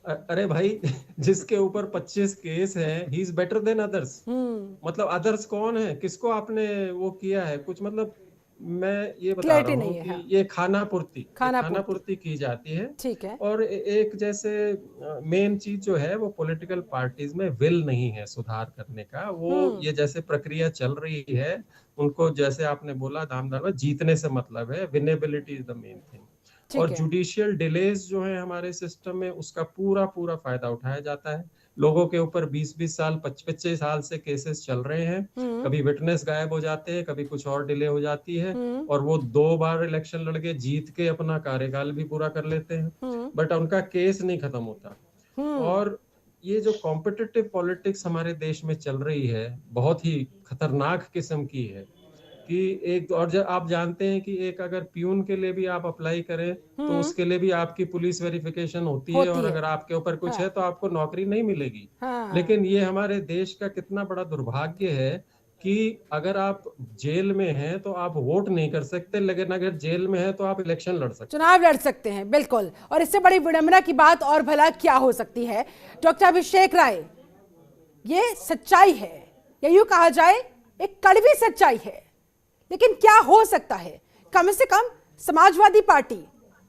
अरे भाई जिसके ऊपर 25 केस हैं, he is better than others. मतलब अदर्स कौन है? किसको आपने वो किया है? कुछ मतलब मैं ये बता रहा हूँ कि ये खाना पूर्ति की जाती है। ठीक है। और एक जैसे मेन चीज जो है वो पॉलिटिकल पार्टीज में विल नहीं है सुधार करने का। वो ये जैसे प्रक्रिया चल रही है, उनको जैसे आपने बोला दामदार में जीतने से मतलब है, winnability is the main thing. और जुडिशियल डिलेज जो है हमारे सिस्टम में, उसका पूरा फायदा उठाया जाता है। लोगों के ऊपर 20-20 साल 25 साल से केसेस चल रहे हैं। कभी विटनेस गायब हो जाते हैं, कभी कुछ और डिले हो जाती है, और वो 2 बार इलेक्शन लड़के जीत के अपना कार्यकाल भी पूरा कर लेते हैं, बट उनका केस नहीं खत्म होता। और ये जो कॉम्पिटिटिव पॉलिटिक्स हमारे देश में चल रही है, बहुत ही खतरनाक किस्म की है। कि एक और जब आप जानते हैं कि एक अगर प्यून के लिए भी आप अप्लाई करें तो उसके लिए भी आपकी पुलिस वेरिफिकेशन होती है, और अगर आपके ऊपर कुछ है तो आपको नौकरी नहीं मिलेगी। लेकिन ये हमारे देश का कितना बड़ा दुर्भाग्य है कि अगर आप जेल में हैं तो आप वोट नहीं कर सकते, लेकिन अगर जेल में है तो आप इलेक्शन लड़ सकते, चुनाव लड़ सकते हैं। बिल्कुल। और इससे बड़ी विडंबना की बात और भला क्या हो सकती है? डॉक्टर अभिषेक राय, ये सच्चाई है, या यूं कहा जाए एक कड़वी सच्चाई है, लेकिन क्या हो सकता है? कम से कम समाजवादी पार्टी,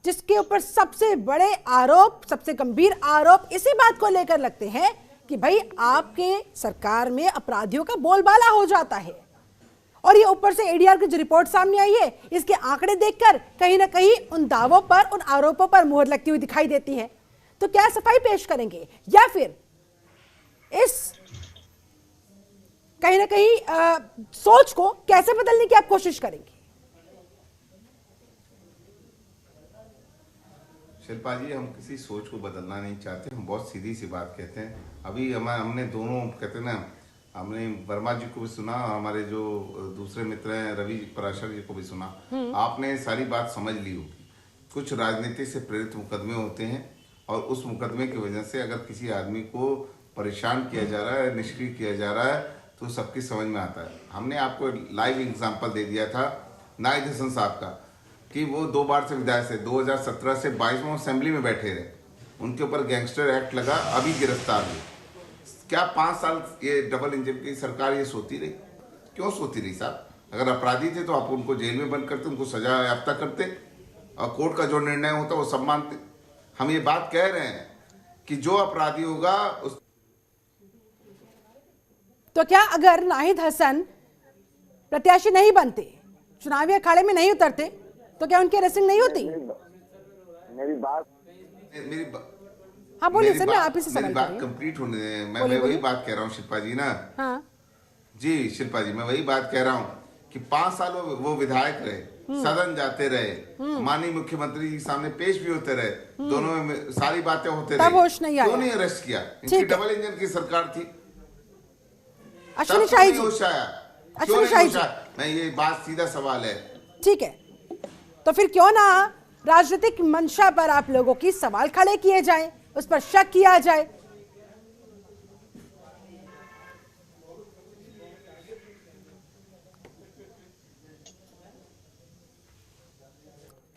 जिसके ऊपर सबसे बड़े आरोप, सबसे गंभीर आरोप इसी बात को लेकर लगते हैं कि भाई आपके सरकार में अपराधियों का बोलबाला हो जाता है, और ये ऊपर से एडीआर की जो रिपोर्ट सामने आई है, इसके आंकड़े देखकर कहीं ना कहीं उन दावों पर, उन आरोपों पर मुहर लगती हुई दिखाई देती है। तो क्या सफाई पेश करेंगे, या फिर इस कहीं ना कहीं सोच को कैसे बदलने की आप कोशिश करेंगे? शिल्पा जी, हम किसी सोच को बदलना नहीं चाहते, हम बहुत सीधी सी बात कहते हैं। अभी हमने दोनों कहते हैं ना, हमने वर्मा जी को भी सुना, हमारे जो दूसरे मित्र हैं रवि पराशर जी को भी सुना। आपने सारी बात समझ ली होगी। कुछ राजनीति से प्रेरित मुकदमे होते हैं, और उस मुकदमे की वजह से अगर किसी आदमी को परेशान किया जा रहा है, निष्क्रिय किया जा रहा है, तो सबकी समझ में आता है। हमने आपको लाइव एग्जांपल दे दिया था नाहिद हसन साहब का, कि वो 2 बार से विधायक से 2017 से 22वां असेंबली में बैठे रहे, उनके ऊपर गैंगस्टर एक्ट लगा, अभी गिरफ्तार हुए। क्या 5 साल ये डबल इंजन की सरकार ये सोती रही? क्यों सोती रही साहब? अगर अपराधी थे तो आप उनको जेल में बंद करते, उनको सजा याफ्ता करते, और कोर्ट का जो निर्णय होता वो सब मानते। हम ये बात कह रहे हैं कि जो अपराधी होगा उस तो क्या अगर नाहिद हसन प्रत्याशी नहीं बनते, चुनावी अखाड़े में नहीं उतरते, तो क्या उनकी रेसिंग नहीं होती? हाँ बोलिए सर, मैं आप ही से सवाल मेरी बात कंप्लीट होने दें। मैं वही बात कह रहा हूँ शिल्पा जी ना। हाँ जी शिल्पा जी, मैं वही बात कह रहा हूँ कि 5 साल वो विधायक रहे, सदन जाते रहे, माननीय मुख्यमंत्री जी सामने पेश भी होते रहे, दोनों में सारी बातें होते रहे, क्यों नहीं अरेस्ट किया? इनकी डबल इंजन की सरकार थी। अश्विनी शाही जी, अश्विनी शाही जी, मैं ये बात सीधा सवाल है। ठीक है, तो फिर क्यों ना राजनीतिक मंशा पर आप लोगों की सवाल खड़े किए जाएं, उस पर शक किया जाए।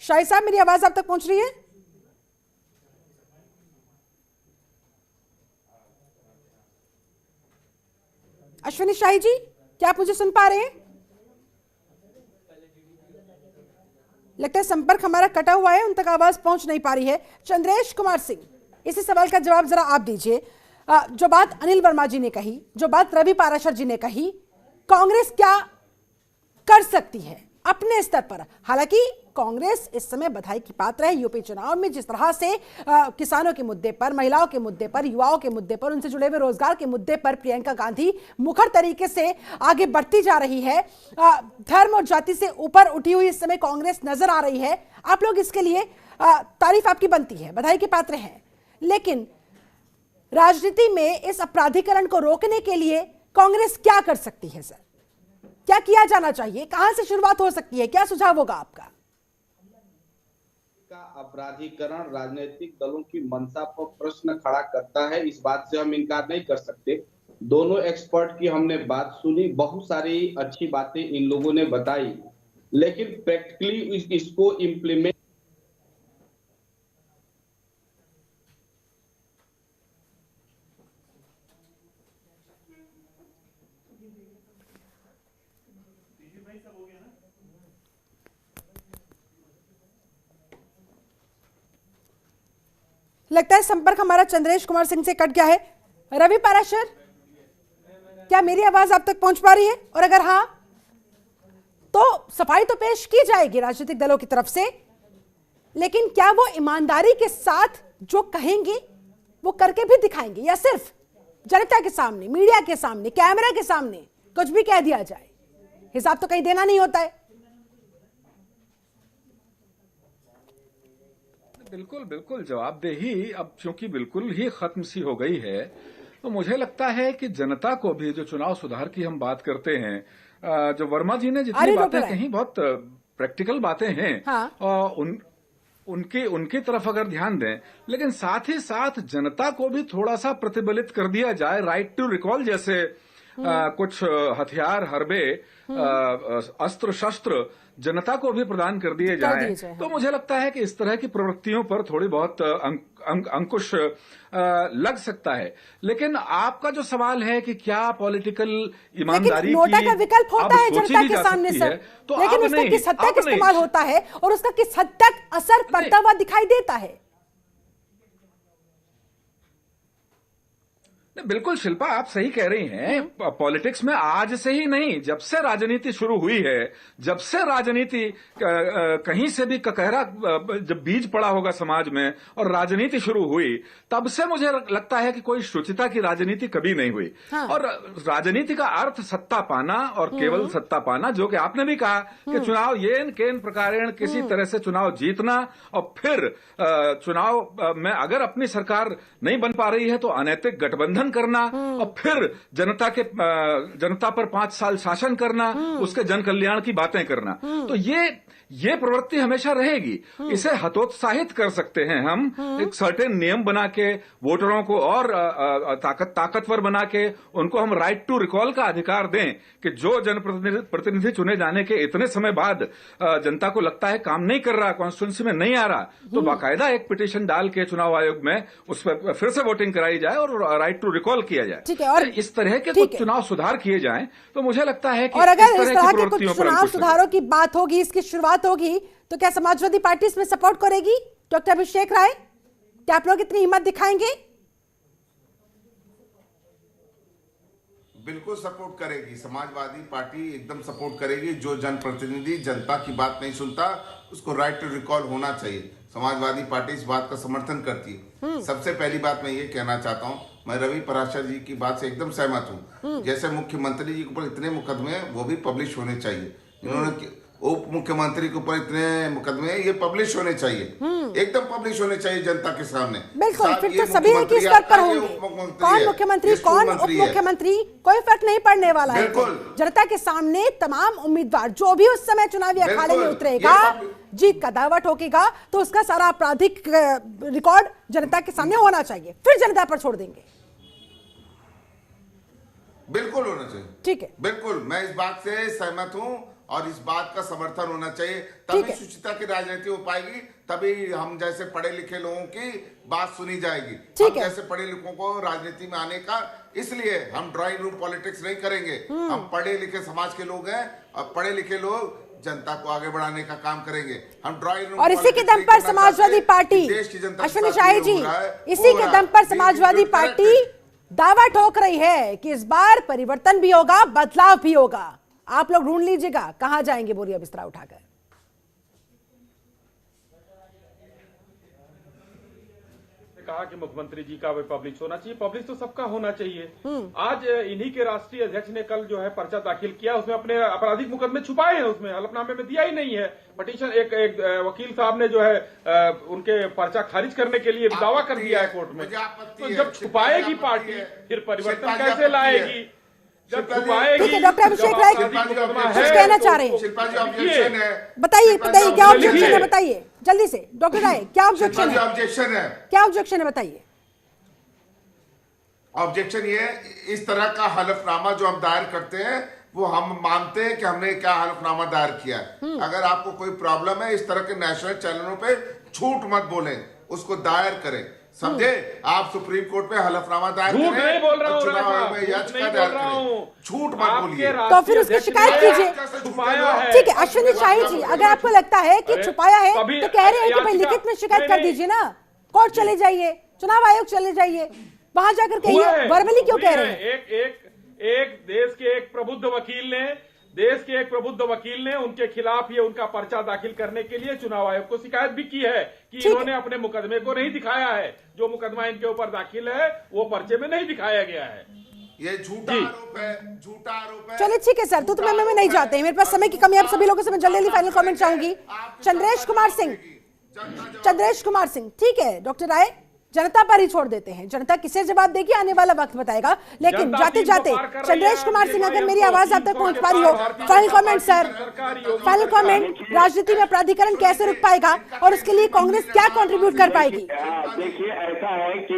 शाही साहब, मेरी आवाज आप तक पहुंच रही है? अश्विनी शाही जी, क्या आप मुझे सुन पा रहे हैं? लगता है संपर्क हमारा कटा हुआ है, उन तक आवाज पहुंच नहीं पा रही है। चंद्रेश कुमार सिंह, इसी सवाल का जवाब जरा आप दीजिए। जो बात अनिल वर्मा जी ने कही, जो बात रवि पाराशर जी ने कही, कांग्रेस क्या कर सकती है अपने स्तर पर? हालांकि कांग्रेस इस समय बधाई की पात्र है। यूपी चुनाव में जिस तरह से किसानों के मुद्दे पर, महिलाओं के मुद्दे पर, युवाओं के मुद्दे पर, उनसे जुड़े हुए रोजगार के मुद्दे पर प्रियंका गांधी मुखर तरीके से आगे बढ़ती जा रही है। धर्म और जाति से ऊपर उठी हुई इस समय कांग्रेस नजर आ रही है। आप लोग इसके लिए तारीफ आपकी बनती है, बधाई के पात्र हैं। लेकिन राजनीति में इस अपराधीकरण को रोकने के लिए कांग्रेस क्या कर सकती है सर? क्या किया जाना चाहिए? कहां से शुरुआत हो सकती है? क्या सुझाव होगा आपका? का अपराधीकरण राजनीतिक दलों की मंशा पर प्रश्न खड़ा करता है, इस बात से हम इनकार नहीं कर सकते। दोनों एक्सपर्ट की हमने बात सुनी, बहुत सारी अच्छी बातें इन लोगों ने बताई, लेकिन प्रैक्टिकली इसको इम्प्लीमेंट लगता है संपर्क हमारा चंद्रेश कुमार सिंह से कट गया है। रवि पाराशर, क्या मेरी आवाज आप तक पहुंच पा रही है? और अगर हाँ तो सफाई तो पेश की जाएगी राजनीतिक दलों की तरफ से, लेकिन क्या वो ईमानदारी के साथ जो कहेंगे वो करके भी दिखाएंगे, या सिर्फ जनता के सामने, मीडिया के सामने, कैमरा के सामने कुछ भी कह दिया जाए? हिसाब तो कहीं देना नहीं होता है। बिल्कुल बिल्कुल, जवाबदेही अब क्योंकि बिल्कुल ही खत्म सी हो गई है, तो मुझे लगता है कि जनता को भी, जो चुनाव सुधार की हम बात करते हैं, जो वर्मा जी ने जितनी बातें कही बहुत प्रैक्टिकल बातें हैं, हाँ। और उनकी तरफ अगर ध्यान दें, लेकिन साथ ही साथ जनता को भी थोड़ा सा प्रतिबलित कर दिया जाए। राइट टू रिकॉल जैसे कुछ हथियार, हरबे, अस्त्र शस्त्र जनता को भी प्रदान कर दिए जाए, तो मुझे लगता है कि इस तरह की प्रवृत्तियों पर थोड़ी बहुत अंकुश लग सकता है। लेकिन आपका जो सवाल है कि क्या पॉलिटिकल ईमानदारी की नोटा का विकल्प होता है जनता के सामने सर, तो लेकिन उसका किस हद तक इस्तेमाल होता है और उसका किस हद तक असर पड़ता हुआ दिखाई देता है? बिल्कुल शिल्पा, आप सही कह रही हैं। पॉलिटिक्स में आज से ही नहीं, जब से राजनीति शुरू हुई है, जब से राजनीति कहीं से भी ककहरा जब बीज पड़ा होगा समाज में और राजनीति शुरू हुई, तब से मुझे लगता है कि कोई शुचिता की राजनीति कभी नहीं हुई। हाँ। और राजनीति का अर्थ सत्ता पाना, और केवल सत्ता पाना, जो कि आपने भी कहा कि चुनाव येन केन प्रकारेण, किसी तरह से चुनाव जीतना, और फिर चुनाव में अगर अपनी सरकार नहीं बन पा रही है तो अनैतिक गठबंधन करना, और फिर जनता पर 5 साल शासन करना, उसके जन कल्याण की बातें करना। तो ये प्रवृत्ति हमेशा रहेगी। इसे हतोत्साहित कर सकते हैं हम, एक सर्टेन नियम बना के, वोटरों को और ताकतवर बना के उनको हम राइट टू रिकॉल का अधिकार दें कि जो जनप्रतिनिधि चुने जाने के इतने समय बाद जनता को लगता है काम नहीं कर रहा, कॉन्स्टिट्यूंसी में नहीं आ रहा, तो बाकायदा एक पिटीशन डाल के चुनाव आयोग में उस पर फिर से वोटिंग कराई जाए और राइट टू रिकॉल किया जाए। ठीक है, और इस तरह के कुछ चुनाव सुधार किए जाएं तो मुझे लगता है कि और अगर इस तरह के कुछ चुनाव सुधारों की बात होगी, इसकी शुरुआत होगी, तो क्या समाजवादी पार्टी इसमें सपोर्ट करेगी? डॉक्टर अभिषेक राय, क्या आप लोग इतनी हिम्मत दिखाएंगे? बिल्कुल सपोर्ट करेगी, समाजवादी पार्टी एकदम सपोर्ट करेगी। जो जनप्रतिनिधि जनता की बात नहीं सुनता, उसको राइट टू रिकॉल होना चाहिए। समाजवादी पार्टी इस बात का समर्थन करती है। सबसे पहली बात मैं ये कहना चाहता हूँ, मैं रवि पराशर जी की बात से एकदम सहमत हूँ। जैसे मुख्यमंत्री जी के ऊपर इतने मुकदमे हैं, वो भी पब्लिश होने चाहिए। इन्होंने उप मुख्यमंत्री के ऊपर इतने मुकदमे हैं, ये पब्लिश होने चाहिए, एकदम पब्लिश होने चाहिए जनता के सामने। बिल्कुल, फिर तो सभी एक ही स्तर पर होंगे। कौन मुख्यमंत्री, कौन उप मुख्यमंत्री, कोई फर्क नहीं पड़ने वाला है। जनता के सामने तमाम उम्मीदवार जो भी उस समय चुनावी अखाड़े में उतरेगा, जीत का दावा ठोकेगा, तो उसका सारा आपराधिक रिकॉर्ड जनता के सामने होना चाहिए, फिर जनता पर छोड़ देंगे। बिल्कुल होना चाहिए, ठीक है, बिल्कुल मैं इस बात से सहमत हूँ, और इस बात का समर्थन होना चाहिए। तभी शुचिता की राजनीति हो पाएगी, तभी हम जैसे पढ़े लिखे लोगों की बात सुनी जाएगी। हम जैसे पढ़े लिखों को राजनीति में आने का, इसलिए हम ड्राइंग रूम पॉलिटिक्स नहीं करेंगे। हम पढ़े लिखे समाज के लोग हैं, और पढ़े लिखे लोग जनता को आगे बढ़ाने का काम करेंगे। हम ड्राइंग रूम, और इसी के दम पर समाजवादी पार्टी, अश्विनी शाही जी, इसी के दम पर समाजवादी पार्टी दावा ठोक रही है कि इस बार परिवर्तन भी होगा, बदलाव भी होगा। आप लोग ढूंढ लीजिएगा कहां जाएंगे बोरिया बिस्तरा उठाकर। कहा कि मुख्यमंत्री जी का भी पब्लिश होना चाहिए, पब्लिश तो सबका होना चाहिए। आज इन्हीं के राष्ट्रीय अध्यक्ष ने कल जो है पर्चा दाखिल किया, उसमें अपने आपराधिक मुकदमे छुपाए हैं, उसमें हलफनामे में दिया ही नहीं है। पिटीशन एक वकील साहब ने जो है उनके पर्चा खारिज करने के लिए दावा कर दिया है कोर्ट में। तो जब छुपाएगी पार्टी, फिर परिवर्तन कैसे लाएगी? जब छुपाएगी। ठीक है डॉक्टर अभिषेक राय कुछ कहना चाह रहे हैं, शिल्पा जी ऑब्जेक्शन है, बताइए क्या ऑब्जेक्शन है, बताइए जल्दी से डॉक्टर राय क्या ऑब्जेक्शन है, ऑब्जेक्शन है, क्या ऑब्जेक्शन है बताइए। ऑब्जेक्शन ये इस तरह का हलफनामा जो हम दायर करते हैं वो हम मानते हैं कि हमने क्या हलफनामा दायर किया है। अगर आपको कोई प्रॉब्लम है इस तरह के नेशनल चैनलों पे झूठ मत बोलें, उसको दायर करें, समझे? आप सुप्रीम कोर्ट पे हलफनामा दायर करें, नहीं बोल रहा हूं, चुनाव आयोग में याचिका दायर करें, झूठ मत बोलिए। तो फिर उसकी शिकायत कीजिए। ठीक है अश्विनी शाही जी, अगर आपको लगता है कि छुपाया है तो कह रहे हैं कि भाई लिखित में शिकायत कर दीजिए ना, कोर्ट चले जाइए, चुनाव आयोग चले जाइए, वहां जाकर कहिए, वर्बली क्यों कह रहे हैं? एक देश के एक प्रबुद्ध वकील ने उनके खिलाफ ये उनका पर्चा दाखिल करने के लिए चुनाव आयोग को शिकायत भी की है कि इन्होंने अपने मुकदमे को नहीं दिखाया है, जो मुकदमा इनके ऊपर दाखिल है वो पर्चे में नहीं दिखाया गया है। ये झूठा आरोप है, झूठा आरोप है। चलिए ठीक है सर, तो मैं नहीं जाते, मेरे पास समय की कमी है। आप सभी लोगों से मैं जल्दी फाइनल कमेंट चाहूंगी। चंद्रेश कुमार सिंह, ठीक है डॉक्टर राय, जनता पर ही छोड़ देते हैं, जनता किसे जवाब देगी आने वाला वक्त बताएगा। लेकिन जाते जाते चंद्रेश कुमार सिंह, अगर मेरी आवाज आप तक पहुंच पा रही हो, final comment sir, final comment, राजनीति में प्राधिकरण कैसे रुक पाएगा और उसके लिए कांग्रेस क्या कंट्रीब्यूट कर पाएगी? देखिए ऐसा है कि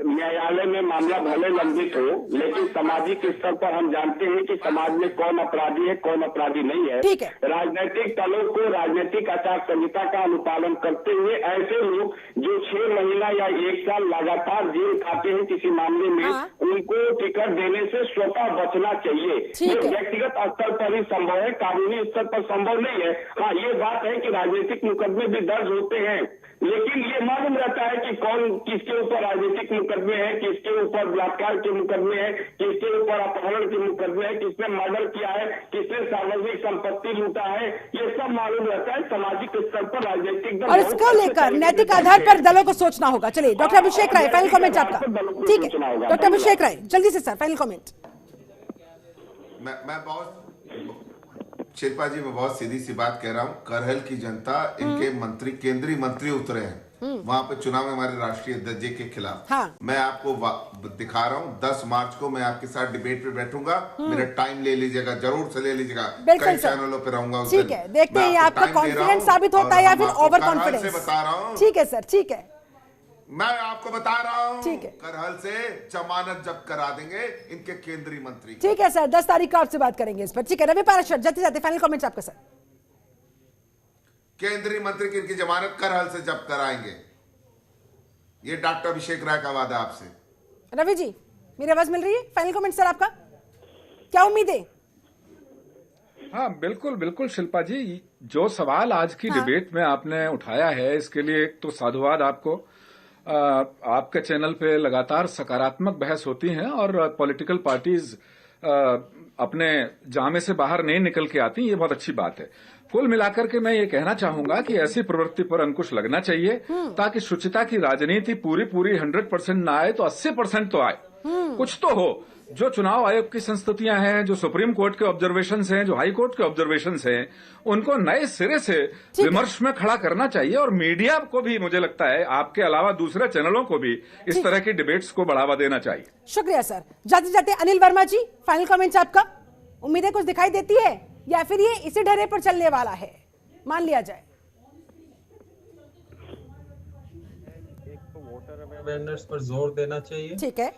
न्यायालय में मामला भले लंबित हो, लेकिन सामाजिक स्तर पर हम जानते हैं कि समाज में कौन अपराधी है कौन अपराधी नहीं है। ठीक है, राजनीतिक दलों को राजनीतिक आचार संहिता का अनुपालन करते हुए ऐसे लोग जो 6 महीना या 1 साल लगातार जेल खाते हैं किसी मामले में, उनको टिकट देने से स्वतः बचना चाहिए। ये व्यक्तिगत स्तर पर ही संभव है, कानूनी स्तर पर संभव नहीं है। हाँ ये बात है कि राजनीतिक मुकदमे भी दर्ज होते हैं, लेकिन ये मालूम रहता है कि कौन किसके ऊपर राजनीतिक मुकदमे हैं, किसके ऊपर बलात्कार के मुकदमे हैं, किसके ऊपर अपहरण के मुकदमे हैं, किसने मर्डर किया है, किसने सार्वजनिक संपत्ति लूटा है, ये सब मालूम रहता है सामाजिक स्तर पर राजनीतिक। और इसको लेकर नैतिक आधार पर दलों को सोचना होगा। चलिए डॉक्टर अभिषेक राय, फाइनल कमेंट आपका। ठीक है डॉक्टर अभिषेक राय, जल्दी से सर फाइनल कमेंट। मैं बहुत शिल्पा जी, मैं बहुत सीधी सी बात कह रहा हूँ। करहल की जनता, इनके मंत्री, केंद्रीय मंत्री उतरे हैं वहां पे चुनाव में हमारे राष्ट्रीय अध्यक्ष के खिलाफ। हाँ। मैं आपको दिखा रहा हूँ, 10 मार्च को मैं आपके साथ डिबेट पे बैठूंगा, मेरा टाइम ले लीजिएगा, जरूर से ले लीजिएगा, कई चैनलों पे रहूंगा। ठीक है, देखते हैं आपका कॉन्फिडेंस साबित होता है या फिर ओवर कॉन्फिडेंस। बता रहा हूँ। ठीक है सर, ठीक है, मैं आपको बता रहा हूं, ठीक है, करहल से जमानत जब्त करा देंगे इनके केंद्रीय मंत्री। ठीक है सर, 10 तारीख को आपसे बात करेंगे इस पर। ठीक है रवि पाराशर, जाते जाते फाइनल कमेंट्स आपका सर। केंद्रीय मंत्री की इनकी जमानत करहल से जब्त कराएंगे, ये डॉक्टर अभिषेक राय का वादा आपसे। रवि जी मेरी आवाज मिल रही है? फाइनल कमेंट सर आपका, क्या उम्मीद है? हाँ बिल्कुल बिल्कुल शिल्पा जी, जो सवाल आज की डिबेट में आपने उठाया है इसके लिए एक तो साधुवाद आपको। आपके चैनल पे लगातार सकारात्मक बहस होती हैं और पॉलिटिकल पार्टीज अपने जामे से बाहर नहीं निकल के आती, ये बहुत अच्छी बात है। कुल मिलाकर के मैं ये कहना चाहूंगा कि ऐसी प्रवृत्ति पर अंकुश लगना चाहिए ताकि शुचिता की राजनीति पूरी 100% ना आए तो 80% तो आए, कुछ तो हो। जो चुनाव आयोग की संस्तुतियां हैं, जो सुप्रीम कोर्ट के ऑब्जर्वेशंस हैं, जो हाई कोर्ट के ऑब्जर्वेशंस हैं, उनको नए सिरे से विमर्श में खड़ा करना चाहिए। और मीडिया को भी, मुझे लगता है आपके अलावा दूसरे चैनलों को भी इस तरह की डिबेट्स को बढ़ावा देना चाहिए। शुक्रिया सर। जाते जाते अनिल वर्मा जी, फाइनल कमेंट्स आपका। उम्मीदें कुछ दिखाई देती है या फिर ये इसी ढर्रे पर चलने वाला है, मान लिया जाए? एक तो वोटर अवेयरनेस पर जोर देना चाहिए, ठीक है,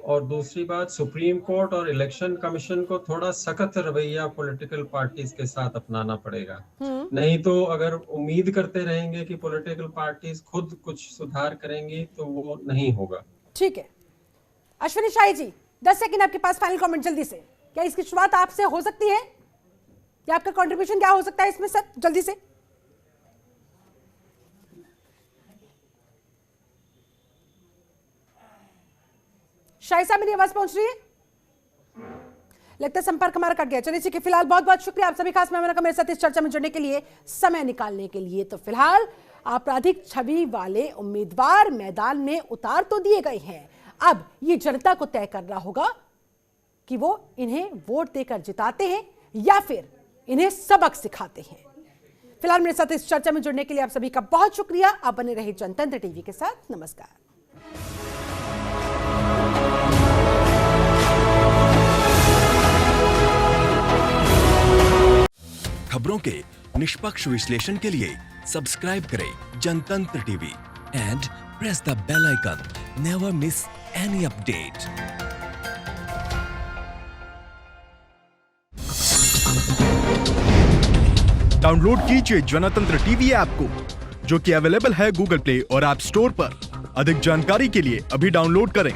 और दूसरी बात सुप्रीम कोर्ट और इलेक्शन कमीशन को थोड़ा सख्त रवैया पॉलिटिकल पार्टीज के साथ अपनाना पड़ेगा। नहीं तो अगर उम्मीद करते रहेंगे कि पॉलिटिकल पार्टीज खुद कुछ सुधार करेंगी तो वो नहीं होगा। ठीक है अश्विनी शाही जी, 10 सेकंड आपके पास, फाइनल कमेंट जल्दी से। क्या इसकी शुरुआत आपसे हो सकती है या आपका कंट्रीब्यूशन क्या हो सकता है इसमें सर, जल्दी से? शाही साहब मेरी आवाज पहुंच रही है? लगता है संपर्क हमारा कट गया। चलिए ठीक है, फिलहाल बहुत बहुत शुक्रिया आप सभी खास मेहमानों का मेरे साथ इस चर्चा में जुड़ने के लिए, समय निकालने के लिए। तो फिलहाल आपराधिक छवि वाले उम्मीदवार मैदान में उतार तो दिए गए हैं, अब ये जनता को तय करना होगा कि वो इन्हें वोट देकर जिताते हैं या फिर इन्हें सबक सिखाते हैं। फिलहाल मेरे साथ इस चर्चा में जुड़ने के लिए आप सभी का बहुत शुक्रिया। आप बने रहे जनतंत्र टीवी के साथ। नमस्कार। खबरों के निष्पक्ष विश्लेषण के लिए सब्सक्राइब करें Jantantra TV and press the bell icon. Never miss any update. Download कीजिए जनतंत्र टीवी ऐप को, जो कि अवेलेबल है गूगल प्ले और ऐप स्टोर पर। अधिक जानकारी के लिए अभी डाउनलोड करें।